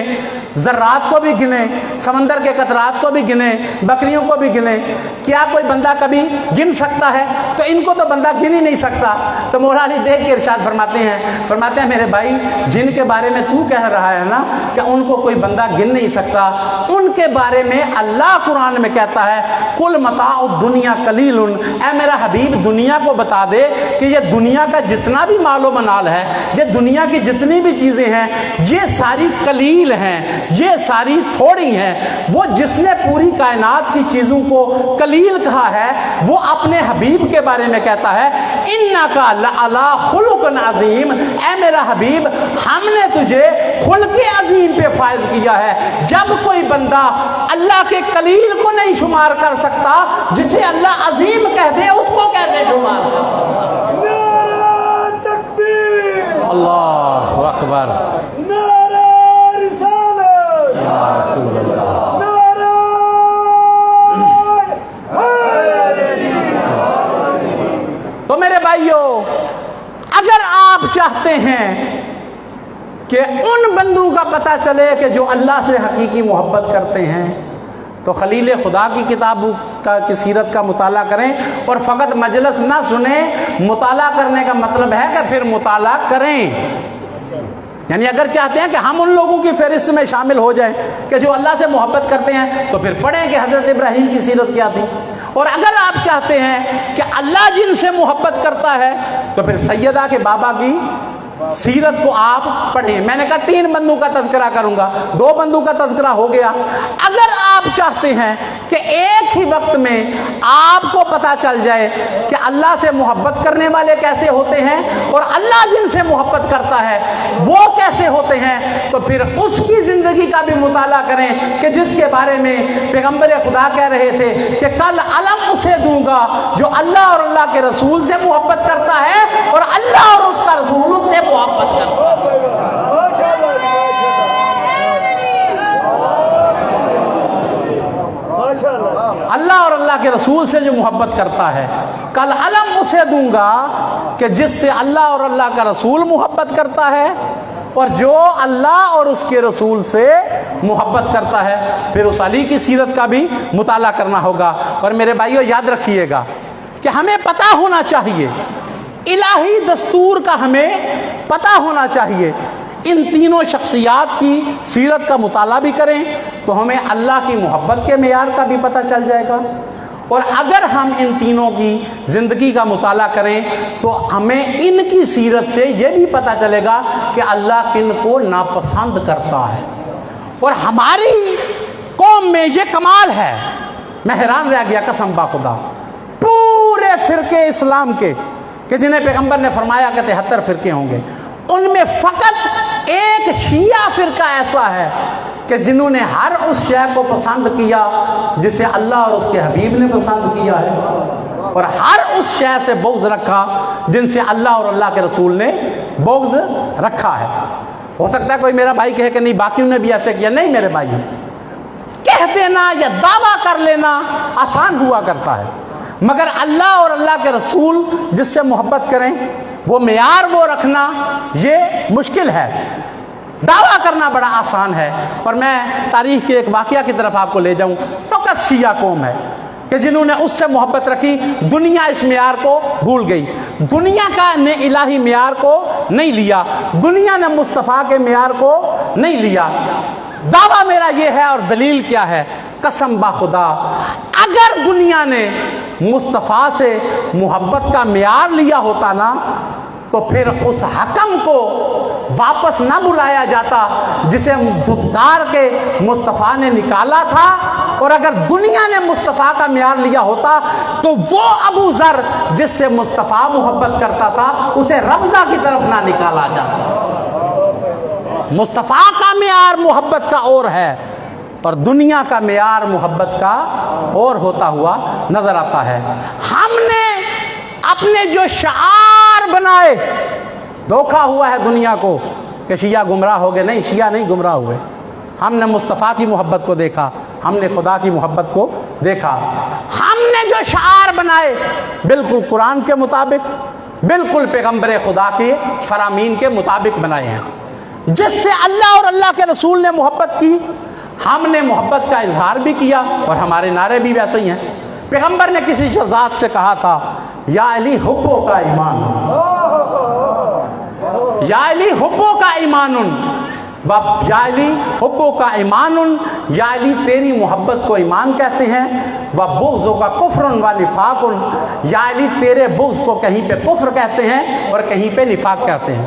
ذرات کو بھی گنے، سمندر کے قطرات کو بھی گنے، بکریوں کو بھی گنے؟ کیا کوئی بندہ کبھی گن سکتا ہے؟ تو ان کو تو بندہ گن ہی نہیں سکتا۔ تو مولا علی دیکھ کے ارشاد فرماتے ہیں میرے بھائی، جن کے بارے میں تو کہہ رہا ہے نا کہ ان کو کوئی بندہ گن نہیں سکتا، ان کے بارے میں اللہ قرآن میں کہتا ہے کل متاع الدنیا قلیل، اے میرا حبیب دنیا کو بتا دے کہ یہ دنیا کا جتنا بھی مال و منال ہے، یہ دنیا کی جتنی جتنی بھی چیزیں ہیں یہ ساری قلیل ہیں، یہ ساری تھوڑی ہیں۔ وہ جس نے پوری کائنات کی چیزوں کو قلیل کہا ہے وہ اپنے حبیب کے بارے میں کہتا ہے اِنَّكَ لَعَلَىٰ خُلُقٍ عَظِيمٍ، اے میرا حبیب ہم نے تجھے خلق عظیم پہ فائز کیا ہے۔ جب کوئی بندہ اللہ کے قلیل کو نہیں شمار کر سکتا، جسے اللہ عظیم کہہ دے اس کو کیسے شمار کر سکتا؟ نعرہ تکبیر، اللہ اکبر، نعرہ رسالت، یا رسول اللہ، نعرہ حیدری۔ تو میرے بھائیوں اگر آپ چاہتے ہیں کہ ان بندوں کا پتہ چلے کہ جو اللہ سے حقیقی محبت کرتے ہیں تو خلیل خدا کی کتاب کی سیرت کا مطالعہ کریں، اور فقط مجلس نہ سنیں۔ مطالعہ کرنے کا مطلب ہے کہ پھر مطالعہ کریں۔ یعنی اگر چاہتے ہیں کہ ہم ان لوگوں کی فہرست میں شامل ہو جائیں کہ جو اللہ سے محبت کرتے ہیں تو پھر پڑھیں کہ حضرت ابراہیم کی سیرت کیا تھی، اور اگر آپ چاہتے ہیں کہ اللہ جن سے محبت کرتا ہے تو پھر سیدہ کے بابا کی سیرت کو آپ پڑھیں۔ میں نے کہا 3 بندوں کا تذکرہ کروں گا، 2 بندوں کا تذکرہ ہو گیا۔ اگر آپ چاہتے ہیں کہ ایک ہی وقت میں آپ کو پتہ چل جائے کہ اللہ سے محبت کرنے والے کیسے ہوتے ہیں اور اللہ جن سے محبت کرتا ہے وہ کیسے ہوتے ہیں، تو پھر اس کی زندگی کا بھی مطالعہ کریں کہ جس کے بارے میں پیغمبر خدا کہہ رہے تھے کہ کل علم اسے دوں گا جو اللہ اور اللہ کے رسول سے محبت کرتا ہے اور اللہ اور اس کا رسول اس سے محبت کرتا ہے۔ اللہ اور اللہ کے رسول سے جو محبت کرتا ہے کل علم اسے دوں گا کہ جس سے اللہ اور اللہ کا رسول محبت کرتا ہے اور جو اللہ اور اس کے رسول سے محبت کرتا ہے۔ پھر اس علی کی سیرت کا بھی مطالعہ کرنا ہوگا۔ اور میرے بھائیو یاد رکھیے گا کہ ہمیں پتہ ہونا چاہیے، الہی دستور کا ہمیں پتہ ہونا چاہیے۔ ان تینوں شخصیات کی سیرت کا مطالعہ بھی کریں تو ہمیں اللہ کی محبت کے معیار کا بھی پتہ چل جائے گا، اور اگر ہم ان تینوں کی زندگی کا مطالعہ کریں تو ہمیں ان کی سیرت سے یہ بھی پتہ چلے گا کہ اللہ کن کو ناپسند کرتا ہے۔ اور ہماری قوم میں یہ کمال ہے، میں حیران رہ گیا قسم با خدا، پورے فرقے اسلام کے کہ جنہیں پیغمبر نے فرمایا کہ 73 فرقے ہوں گے، ان میں فقط ایک شیعہ فرقہ ایسا ہے کہ جنہوں نے ہر اس شے کو پسند کیا جسے اللہ اور اس کے حبیب نے پسند کیا ہے، اور ہر اس شے سے بغض رکھا جن سے اللہ اور اللہ کے رسول نے بغض رکھا ہے۔ ہو سکتا ہے کوئی میرا بھائی کہے کہ نہیں باقیوں نے بھی ایسے کیا، نہیں میرے بھائی، کہہ دینا یا دعویٰ کر لینا آسان ہوا کرتا ہے، مگر اللہ اور اللہ کے رسول جس سے محبت کریں وہ معیار وہ رکھنا یہ مشکل ہے، دعویٰ کرنا بڑا آسان ہے۔ اور میں تاریخ کے ایک واقعہ کی طرف آپ کو لے جاؤں، فقط شیعہ قوم ہے کہ جنہوں نے اس سے محبت رکھی، دنیا اس معیار کو بھول گئی، دنیا کا نے الہی معیار کو نہیں لیا، دنیا نے مصطفیٰ کے معیار کو نہیں لیا۔ دعویٰ میرا یہ ہے اور دلیل کیا ہے، قسم با خدا اگر دنیا نے مصطفیٰ سے محبت کا معیار لیا ہوتا نا تو پھر اس حکم کو واپس نہ بلایا جاتا جسے دھتکار کے مصطفیٰ نے نکالا تھا، اور اگر دنیا نے مصطفیٰ کا معیار لیا ہوتا تو وہ ابو ذر جس سے مصطفیٰ محبت کرتا تھا اسے ربضہ کی طرف نہ نکالا جاتا۔ مصطفیٰ کا معیار محبت کا اور ہے اور دنیا کا معیار محبت کا اور ہوتا ہوا نظر آتا ہے۔ ہم نے اپنے جو شعار بنائے، دھوکا ہوا ہے دنیا کو کہ شیعہ گمراہ ہو گئے، نہیں شیعہ نہیں گمراہ ہوئے، ہم نے مصطفیٰ کی محبت کو دیکھا، ہم نے خدا کی محبت کو دیکھا۔ ہم نے جو شعار بنائے بالکل قرآن کے مطابق، بالکل پیغمبر خدا کے فرامین کے مطابق بنائے ہیں، جس سے اللہ اور اللہ کے رسول نے محبت کی، ہم نے محبت کا اظہار بھی کیا اور ہمارے نعرے بھی ویسے ہی ہیں۔ پیغمبر نے کسی ذات سے کہا تھا یا علی حبو کا ایمان، یا علی حبو کا ایمان، یا علی حبو کا ایمان، یا علی تیری محبت کو ایمان کہتے ہیں، و بغضوں کا کفر و نفاق، یا علی تیرے بغض کو کہیں پہ کفر کہتے ہیں اور کہیں پہ نفاق کہتے ہیں۔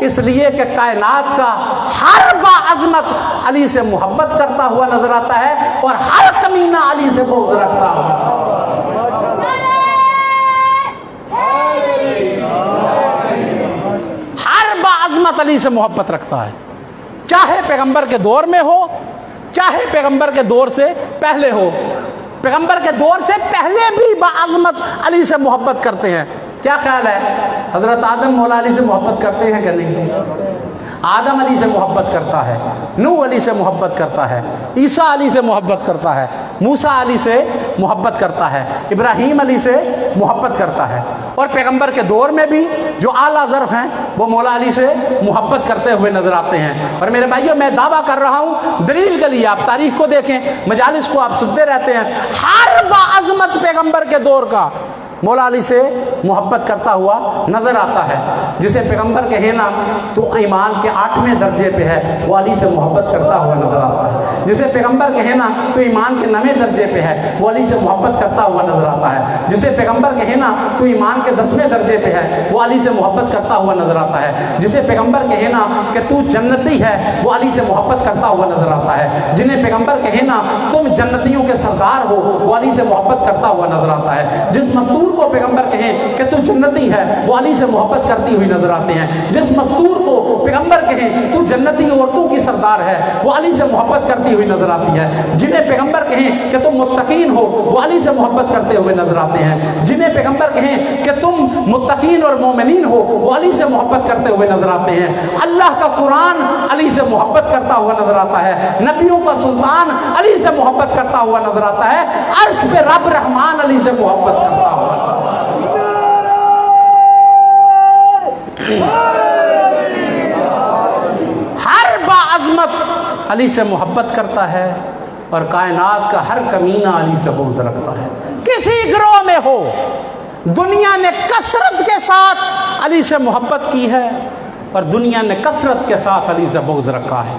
اس لیے کہ کائنات کا ہر باعظمت علی سے محبت کرتا ہوا نظر آتا ہے اور ہر کمینہ علی سے بغض رکھتا ہوا۔ ہر باعظمت علی سے محبت رکھتا ہے، چاہے پیغمبر کے دور میں ہو چاہے پیغمبر کے دور سے پہلے ہو۔ پیغمبر کے دور سے پہلے بھی باعظمت علی سے محبت کرتے ہیں۔ کیا خیال ہے حضرت آدم مولا علی سے محبت کرتے ہیں کہ نہیں؟ آدم علی سے محبت کرتا ہے، نوح علی سے محبت کرتا ہے، عیسیٰ علی سے محبت کرتا ہے، موسیٰ علی سے محبت کرتا ہے، ابراہیم علی سے محبت کرتا ہے، اور پیغمبر کے دور میں بھی جو اعلیٰ ظرف ہیں وہ مولا علی سے محبت کرتے ہوئے نظر آتے ہیں۔ اور میرے بھائیوں، میں دعویٰ کر رہا ہوں، دلیل کے لیے آپ تاریخ کو دیکھیں، مجالس کو آپ سنتے رہتے ہیں، ہر باعظمت پیغمبر کے دور کا مولا علی سے محبت کرتا ہوا نظر آتا ہے۔ جسے پیغمبر کہے نا تو ایمان کے 8ویں درجے پہ ہے، وہ علی سے محبت کرتا ہوا نظر آتا ہے۔ جسے پیغمبر کہے نا تو ایمان کے 9ویں درجے پہ ہے، وہ علی سے محبت کرتا ہوا نظر آتا ہے۔ جسے پیغمبر کہے نا تو ایمان کے 10ویں درجے پہ ہے، وہ علی سے محبت کرتا ہوا نظر آتا ہے۔ جسے پیغمبر کہے نا کہ تو جنتی ہے، وہ علی سے محبت کرتا ہوا نظر آتا ہے۔ جنہیں پیغمبر کہے نا تم جنتیوں کے سردار ہو، وہ علی سے محبت کرتا ہوا نظر آتا ہے۔ جس مستور کو پیغمبر کہیں کہ تو جنتی ہے، وہ علی سے محبت کرتی ہوئی نظر آتے ہیں۔ جس مستور کو پیغمبر کہیں تو جنتی عورتوں کی سردار ہے، وہ علی سے محبت کرتی ہوئی نظر آتی ہے۔ جنہیں پیغمبر کہیں کہ تم متقین ہو، وہ علی سے محبت کرتے ہوئے نظر آتے ہیں۔ جنہیں پیغمبر کہیں کہ تم متقین اور مومنین ہو، وہ علی سے محبت کرتے ہوئے نظر آتے ہیں۔ اللہ کا قرآن علی سے محبت کرتا ہوا نظر آتا ہے۔ نبیوں کا سلطان علی سے محبت کرتا ہوا نظر آتا ہے۔ عرش پہ رب رحمان علی سے محبت کرتا ہوا نظر آتا ہے۔ ہر باعظمت علی سے محبت کرتا ہے اور کائنات کا ہر کمینہ علی سے بغض رکھتا ہے۔ کسی گروہ میں ہو، دنیا نے کثرت کے ساتھ علی سے محبت کی ہے اور دنیا نے کثرت کے ساتھ علی سے بغض رکھا ہے۔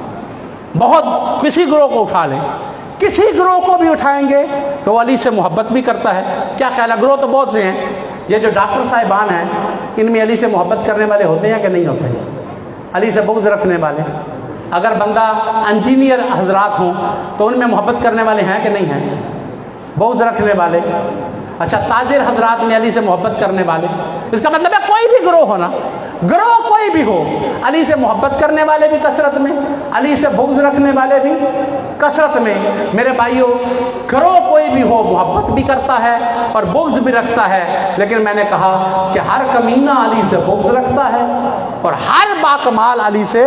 بہت کسی گروہ کو اٹھا لیں، کسی گروہ کو بھی اٹھائیں گے تو وہ علی سے محبت بھی کرتا ہے۔ کیا خیال ہے؟ گروہ تو بہت سے ہیں۔ یہ جو ڈاکٹر صاحبان ہیں، ان میں علی سے محبت کرنے والے ہوتے ہیں کہ نہیں ہوتے؟ علی سے بغض رکھنے والے۔ اگر بندہ انجینئر حضرات ہوں تو ان میں محبت کرنے والے ہیں کہ نہیں ہیں؟ بغض رکھنے والے۔ اچھا، تاجر حضرات میں علی سے محبت کرنے والے۔ اس کا مطلب ہے کوئی بھی گروہ ہونا، گروہ کوئی بھی ہو، علی سے محبت کرنے والے بھی کثرت میں، علی سے بغض رکھنے والے بھی کثرت میں۔ میرے بھائیوں، گروہ کوئی بھی ہو، محبت بھی کرتا ہے اور بغض بھی رکھتا ہے، لیکن میں نے کہا کہ ہر کمینہ علی سے بغض رکھتا ہے اور ہر باکمال علی سے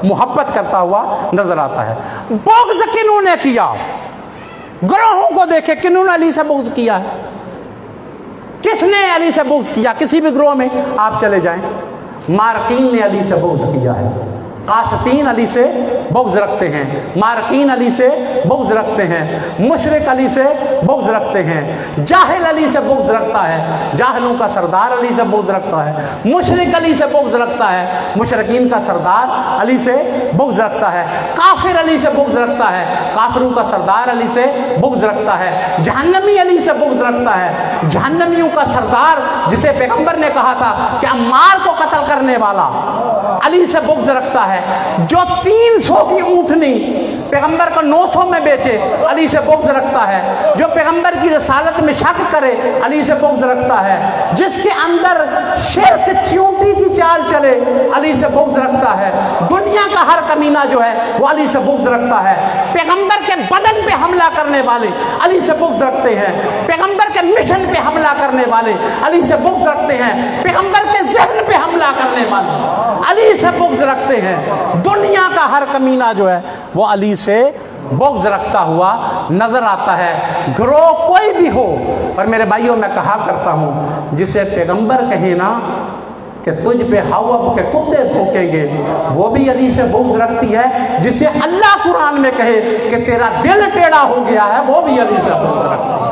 محبت کرتا ہوا نظر آتا ہے۔ بغض کنہوں نے کیا؟ گروہوں کو دیکھے، کنہوں نے علی سے بغض کیا ہے؟ کس نے علی سے بغض کیا؟ کسی بھی گروہ میں آپ چلے جائیں، مارقین نے علی سے بغض کیا ہے، قاسطین علی سے بغض رکھتے ہیں، مارقین علی سے بغض رکھتے ہیں، مشرک علی سے بغض رکھتے ہیں، جاہل علی سے بغض رکھتا ہے، جاہلوں کا سردار علی سے بغض رکھتا ہے، مشرک علی سے بغض رکھتا ہے، مشرکین کا سردار علی سے بغض رکھتا ہے، کافر علی سے بغض رکھتا ہے، کافروں کا سردار علی سے بغض رکھتا ہے، جہنمی علی سے بغض رکھتا ہے، جہنمیوں کا سردار جسے پیغمبر نے کہا تھا کہ عمار کو قتل کرنے والا، علی سے بغض رکھتا ہے، جو 300 کی اونٹنی پیغمبر کو 900 میں بیچے علی سے بغض رکھتا ہے، جو پیغمبر کی رسالت میں شک کرے علی سے بغض رکھتا ہے، جس کے اندر شرک چیونٹی کی چال چلے علی سے بغض رکھتا ہے، دنیا کا ہر کمینہ جو ہے وہ علی سے بغض رکھتا ہے، پیغمبر کے بدن پہ حملہ کرنے والے علی سے بغض رکھتے ہیں، پیغمبر کے مشن پہ حملہ کرنے والے علی سے بغض رکھتے ہیں، پیغمبر کے ذہن پہ حملہ کرنے والے علی سے بغض رکھتے ہیں۔ دنیا کا ہر کمینہ جو ہے وہ علی سے بغض رکھتا ہوا نظر آتا ہے، گروہ کوئی بھی ہو۔ اور میرے بھائیوں، میں کہا کرتا ہوں، جسے پیغمبر کہے نا کہ تجھ پہ ہوا کے کتے بھونکیں گے، وہ بھی علی سے بغض رکھتی ہے۔ جسے اللہ قرآن میں کہے کہ تیرا دل ٹیڑھا ہو گیا ہے، وہ بھی علی سے بغض رکھتی ہے۔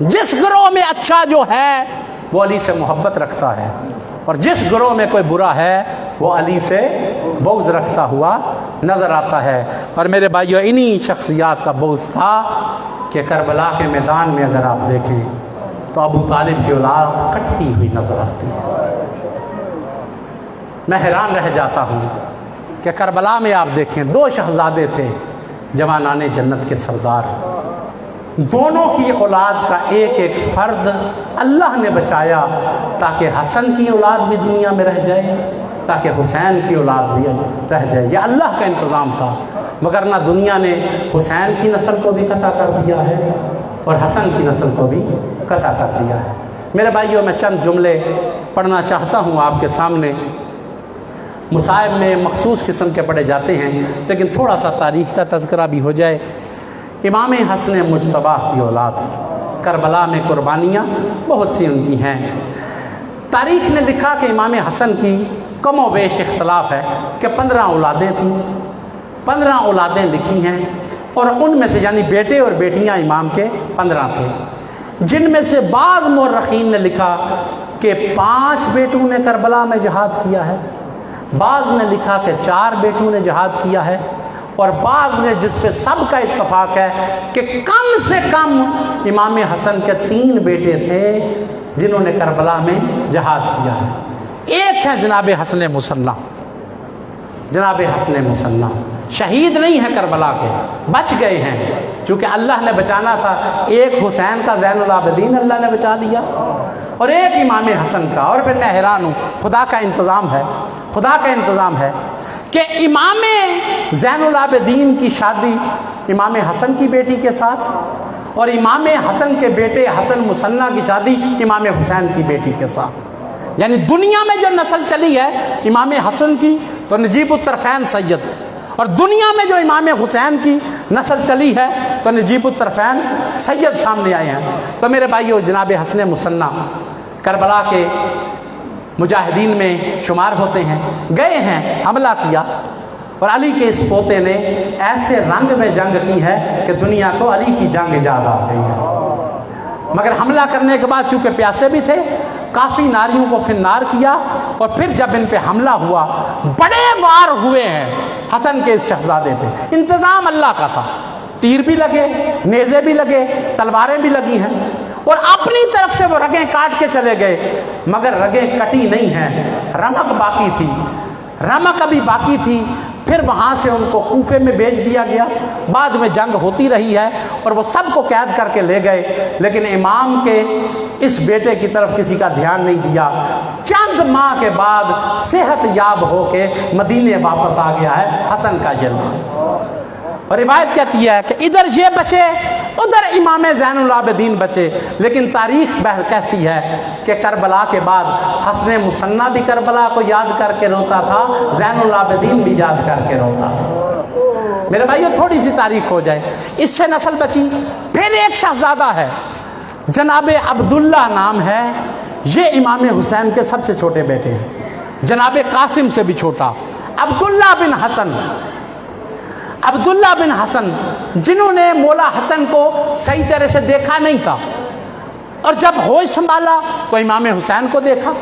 جس گروہ میں اچھا جو ہے وہ علی سے محبت رکھتا ہے، اور جس گروہ میں کوئی برا ہے وہ علی سے بغض رکھتا ہوا نظر آتا ہے۔ اور میرے بھائیو، انہی شخصیات کا بغض تھا کہ کربلا کے میدان میں اگر آپ دیکھیں تو ابو طالب کی اولاد کٹتی ہوئی نظر آتی ہے۔ میں حیران رہ جاتا ہوں کہ کربلا میں آپ دیکھیں 2 شہزادے تھے، جوانان جنت کے سردار، دونوں کی اولاد کا ایک ایک فرد اللہ نے بچایا تاکہ حسن کی اولاد بھی دنیا میں رہ جائے، تاکہ حسین کی اولاد بھی رہ جائے۔ یہ اللہ کا انتظام تھا، مگر نہ دنیا نے حسین کی نسل کو بھی قطع کر دیا ہے اور حسن کی نسل کو بھی قطع کر دیا ہے۔ میرے بھائیوں، میں چند جملے پڑھنا چاہتا ہوں آپ کے سامنے۔ مصائب میں مخصوص قسم کے پڑھے جاتے ہیں، لیکن تھوڑا سا تاریخ کا تذکرہ بھی ہو جائے۔ امام حسن مجتبیٰ کی اولاد، کربلا میں قربانیاں بہت سی ان کی ہیں۔ تاریخ نے لکھا کہ امام حسن کی کم و بیش اختلاف ہے کہ 15 اولادیں تھیں، 15 اولادیں لکھی ہیں، اور ان میں سے یعنی بیٹے اور بیٹیاں امام کے 15 تھے، جن میں سے بعض مورخین نے لکھا کہ 5 بیٹوں نے کربلا میں جہاد کیا ہے، بعض نے لکھا کہ 4 بیٹوں نے جہاد کیا ہے، اور بعض نے جس پہ سب کا اتفاق ہے کہ کم سے کم امام حسن کے 3 بیٹے تھے جنہوں نے کربلا میں جہاد کیا ہے۔ ایک ہے جناب حسن مصنع، جناب حسن مصنع شہید نہیں ہے کربلا کے، بچ گئے ہیں، چونکہ اللہ نے بچانا تھا۔ ایک حسین کا زین العابدین اللہ نے بچا لیا، اور ایک امام حسن کا۔ اور پھر میں حیران ہوں، خدا کا انتظام ہے، خدا کا انتظام ہے کہ امام زین العابدین کی شادی امام حسن کی بیٹی کے ساتھ، اور امام حسن کے بیٹے حسن مصنع کی شادی امام حسین کی بیٹی کے ساتھ۔ یعنی دنیا میں جو نسل چلی ہے امام حسن کی تو نجیب الطرفین سید، اور دنیا میں جو امام حسین کی نسل چلی ہے تو نجیب الطرفین سید سامنے آئے ہیں۔ تو میرے بھائیو، جناب حسن مصنع کربلا کے مجاہدین میں شمار ہوتے ہیں، گئے ہیں، حملہ کیا، اور علی کے اس پوتے نے ایسے رنگ میں جنگ کی ہے کہ دنیا کو علی کی جنگ یاد آ گئی ہے۔ مگر حملہ کرنے کے بعد چونکہ پیاسے بھی تھے، کافی ناریوں کو فنار کیا، اور پھر جب ان پہ حملہ ہوا، بڑے وار ہوئے ہیں حسن کے اس شہزادے پہ۔ انتظام اللہ کا تھا، تیر بھی لگے، نیزے بھی لگے، تلواریں بھی لگی ہیں، اور اپنی طرف سے وہ رگیں کاٹ کے چلے گئے، مگر رگیں کٹی نہیں ہیں، رمق باقی تھی، رمق ابھی باقی تھی۔ پھر وہاں سے ان کو کوفے میں بھیج دیا گیا، بعد میں جنگ ہوتی رہی ہے، اور وہ سب کو قید کر کے لے گئے، لیکن امام کے اس بیٹے کی طرف کسی کا دھیان نہیں دیا۔ چند ماہ کے بعد صحت یاب ہو کے مدینے واپس آ گیا ہے حسن کا جلوہ، اور روایت کہتی ہے کہ ادھر یہ بچے، ادھر امام زین العابدین بچے۔ لیکن تاریخ کہتی ہے کہ کربلا کے بعد حسن مصنع بھی کربلا کو یاد کر کے روتا تھا، زین العابدین بھی یاد کر کے روتا تھا۔ میرے بھائیو، تھوڑی سی تاریخ ہو جائے، اس سے نسل بچی۔ پھر ایک شہزادہ ہے، جناب عبداللہ نام ہے، یہ امام حسین کے سب سے چھوٹے بیٹے ہیں، جناب قاسم سے بھی چھوٹا، عبداللہ بن حسن، عبداللہ بن حسن، جنہوں نے مولا حسن کو صحیح طرح سے دیکھا نہیں تھا، اور جب ہوش سنبھالا تو امام حسین کو دیکھا،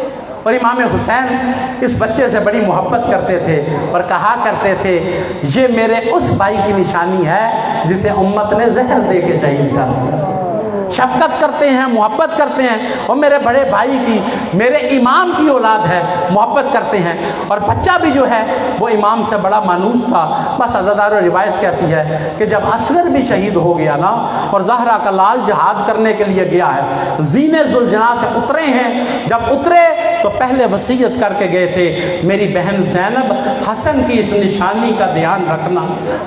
اور امام حسین اس بچے سے بڑی محبت کرتے تھے، اور کہا کرتے تھے یہ میرے اس بھائی کی نشانی ہے جسے امت نے زہر دے کے شہید کر دیا۔ شفقت کرتے ہیں، محبت کرتے ہیں، اور میرے بڑے بھائی کی، میرے امام کی اولاد ہے، محبت کرتے ہیں، اور بچہ بھی جو ہے وہ امام سے بڑا مانوس تھا۔ بس عزادارو، روایت کہتی ہے کہ جب اصغر بھی شہید ہو گیا نا، اور زہرا کا لال جہاد کرنے کے لیے گیا ہے، زینے ذوالجناح سے اترے ہیں، جب اترے تو پہلے وصیت کر کے گئے تھے، میری بہن زینب، حسن کی اس نشانی کا دھیان رکھنا،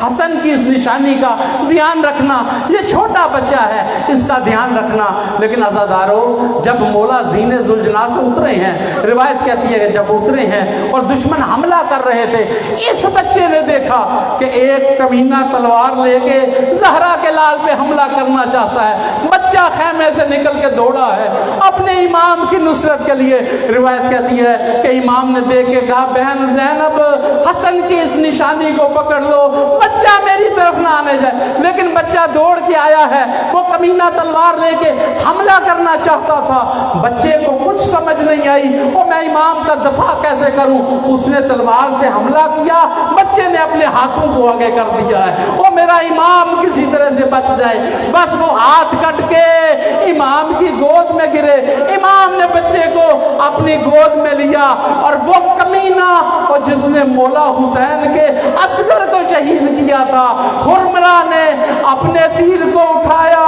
حسن کی اس نشانی کا دھیان رکھنا، یہ چھوٹا بچہ ہے، اس کا دھیان رکھنا۔ لیکن عزادارو، جب مولا زینے ذوالجناح سے اترے ہیں، روایت کہتی ہے کہ جب اترے ہیں اور دشمن حملہ کر رہے تھے، اس بچے نے دیکھا کہ ایک کمینہ تلوار لے کے زہرا کے لال پہ حملہ کرنا چاہتا ہے۔ بچہ خیمے سے نکل کے دوڑا ہے اپنے امام کی نصرت کے لیے۔ روایت کہتی ہے کہ امام نے دیکھ کے کہا، بہن زینب، حسن کی اس نشانی کو پکڑ لو، بچہ میری طرف نہ آنے جائے۔ لیکن بچہ دوڑ کے آیا ہے، وہ کمینہ تلوار تلوار لے کے حملہ کرنا چاہتا تھا۔ بچے کو کچھ سمجھ نہیں آئی، وہ میں امام کا دفاع کیسے کروں؟ اس نے تلوار سے حملہ کیا، بچے نے اپنے ہاتھوں کو آگے کر دیا ہے، وہ میرا امام کسی طرح سے بچ جائے۔ بس وہ ہاتھ کٹ کے امام کی گود میں گرے، امام نے بچے کو اپنی گود میں لیا، اور وہ کمینہ اور جس نے مولا حسین کے اصغر کو شہید کیا تھا، ہرملا نے اپنے تیر کو اٹھایا،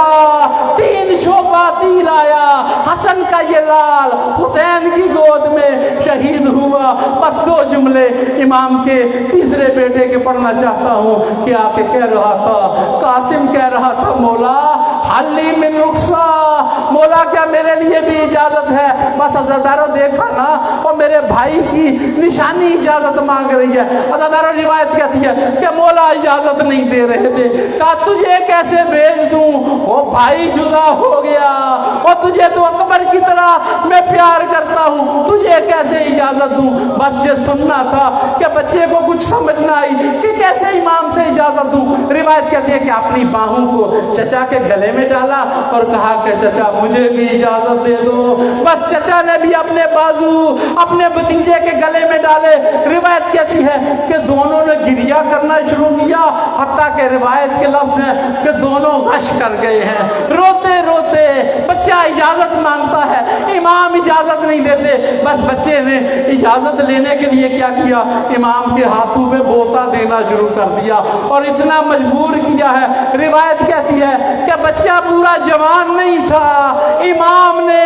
3 شعبہ تیر آیا، حسن کا یہ لال حسین کی گود میں شہید ہوا۔ بس 2 جملے امام کے تیسرے بیٹے کے پڑھنا چاہتا ہوں کہ آ کے کہہ رہا تھا، قاسم کہہ رہا تھا، مولا حلی من رخصہ، مولا کیا میرے لیے بھی اجازت ہے؟ بس عزادارو دیکھا نا، اور میرے بھائی کی نشانی اجازت مانگ رہی ہے۔ عزادارو روایت کہتی ہے کہ مولا اجازت نہیں دے رہے تھے، کہا تجھے کیسے بھیج دوں، وہ بھائی جدا ہو گیا، اور تجھے تو اکبر کی طرح میں پیار کرتا ہوں، تجھے کیسے اجازت دوں؟ بس یہ سننا تھا کہ بچے کو کچھ سمجھ نہ آئی کہ کیسے امام سے اجازت دوں۔ روایت کہتی ہے کہ اپنی باہوں کو چچا کے گلے میں ڈالا اور کہا کہ چچا مجھے بھی اجازت دے دو۔ بس چچا نے بھی اپنے بازو اپنے بھتیجے کے گلے میں ڈالے۔ روایت کہتی ہے کہ دونوں نے گریہ کرنا شروع کیا، حتیٰ کہ روایت کے لفظ ہیں کہ دونوں غش کر گئے ہیں، روتے روتے بچہ اجازت مانگتا ہے، امام اجازت نہیں دیتے۔ بس بچے نے اجازت لینے کے لیے کیا کیا، امام کے ہاتھوں پہ بوسہ دینا شروع کر دیا، اور اتنا مجبور کیا ہے۔ روایت کہتی ہے کہ بچہ پورا جوان نہیں تھا، امام نے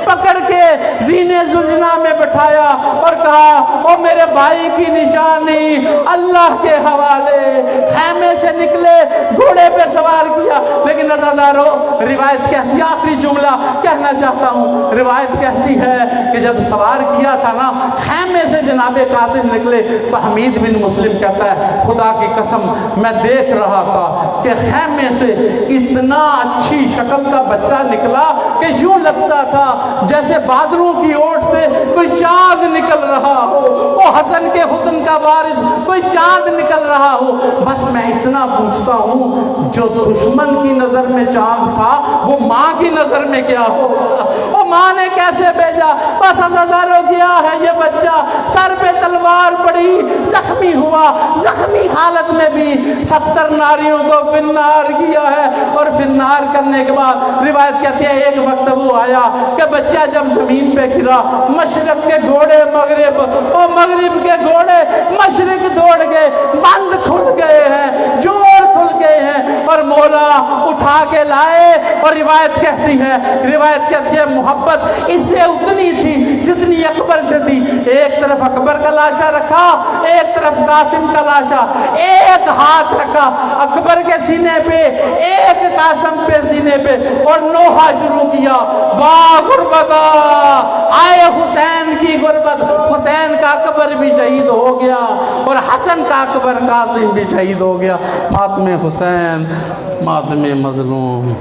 پکڑ کے زینے زلجنا میں بٹھایا اور کہا او میرے بھائی کی نشانی اللہ کے حوالے، خیمے سے نکلے، گھوڑے پہ سوار کیا۔ لیکن عزادارو روایت کہتی ہے، آخری جملہ کہنا چاہتا ہوں، روایت کہتی ہے کہ جب سوار کیا تھا نا، خیمے سے جناب قاسم نکلے تو حمید بن مسلم کہتا ہے خدا کی قسم میں دیکھ رہا تھا کہ خیمے سے اتنا اچھی شکل کا بچہ نکلا کہ یوں لگتا تھا جیسے بادلوں کی اوٹ سے کوئی چاند نکل رہا ہو، وہ حسن کے حسن کا وارث کوئی چاند نکل رہا ہو۔ بس میں اتنا پوچھتا ہوں، جو دشمن کی نظر میں چاند تھا وہ ماں کی نظر میں کیا ہوگا؟ وہ ماں نے کیسے بھیجا؟ بس عزادارو گیا ہے یہ بچہ، سر پہ تلوار پڑی، زخمی ہوا، زخمی حالت میں بھی 70 ناریوں کو فنار کیا ہے، اور فنار کرنے کے بعد روایت کہتی ہے ایک وقت وہ آیا کہ بچہ جب زمین پہ گرا، مشرق کے گھوڑے مغرب اور مغرب کے گھوڑے مشرق دوڑ گئے، بند کھل گئے ہیں، جوڑ کھل گئے ہیں، اور مولا اٹھا کے لائے۔ اور روایت کہتی ہے محبت اس سے اتنی تھی جتنی اکبر سے تھی، ایک طرف اکبر کا لاشا رکھا، ایک طرف قاسم کا لاشا، ایک ہاتھ رکھا اکبر کے سینے پہ، ایک قاسم پہ سینے پہ، اور نوحہ شروع کیا، واہ غربتا، آئے حسین کی غربت، حسین کا اکبر بھی شہید ہو گیا اور حسن کا اکبر قاسم بھی شہید ہو گیا، ماتم حسین ماتم مظلوم۔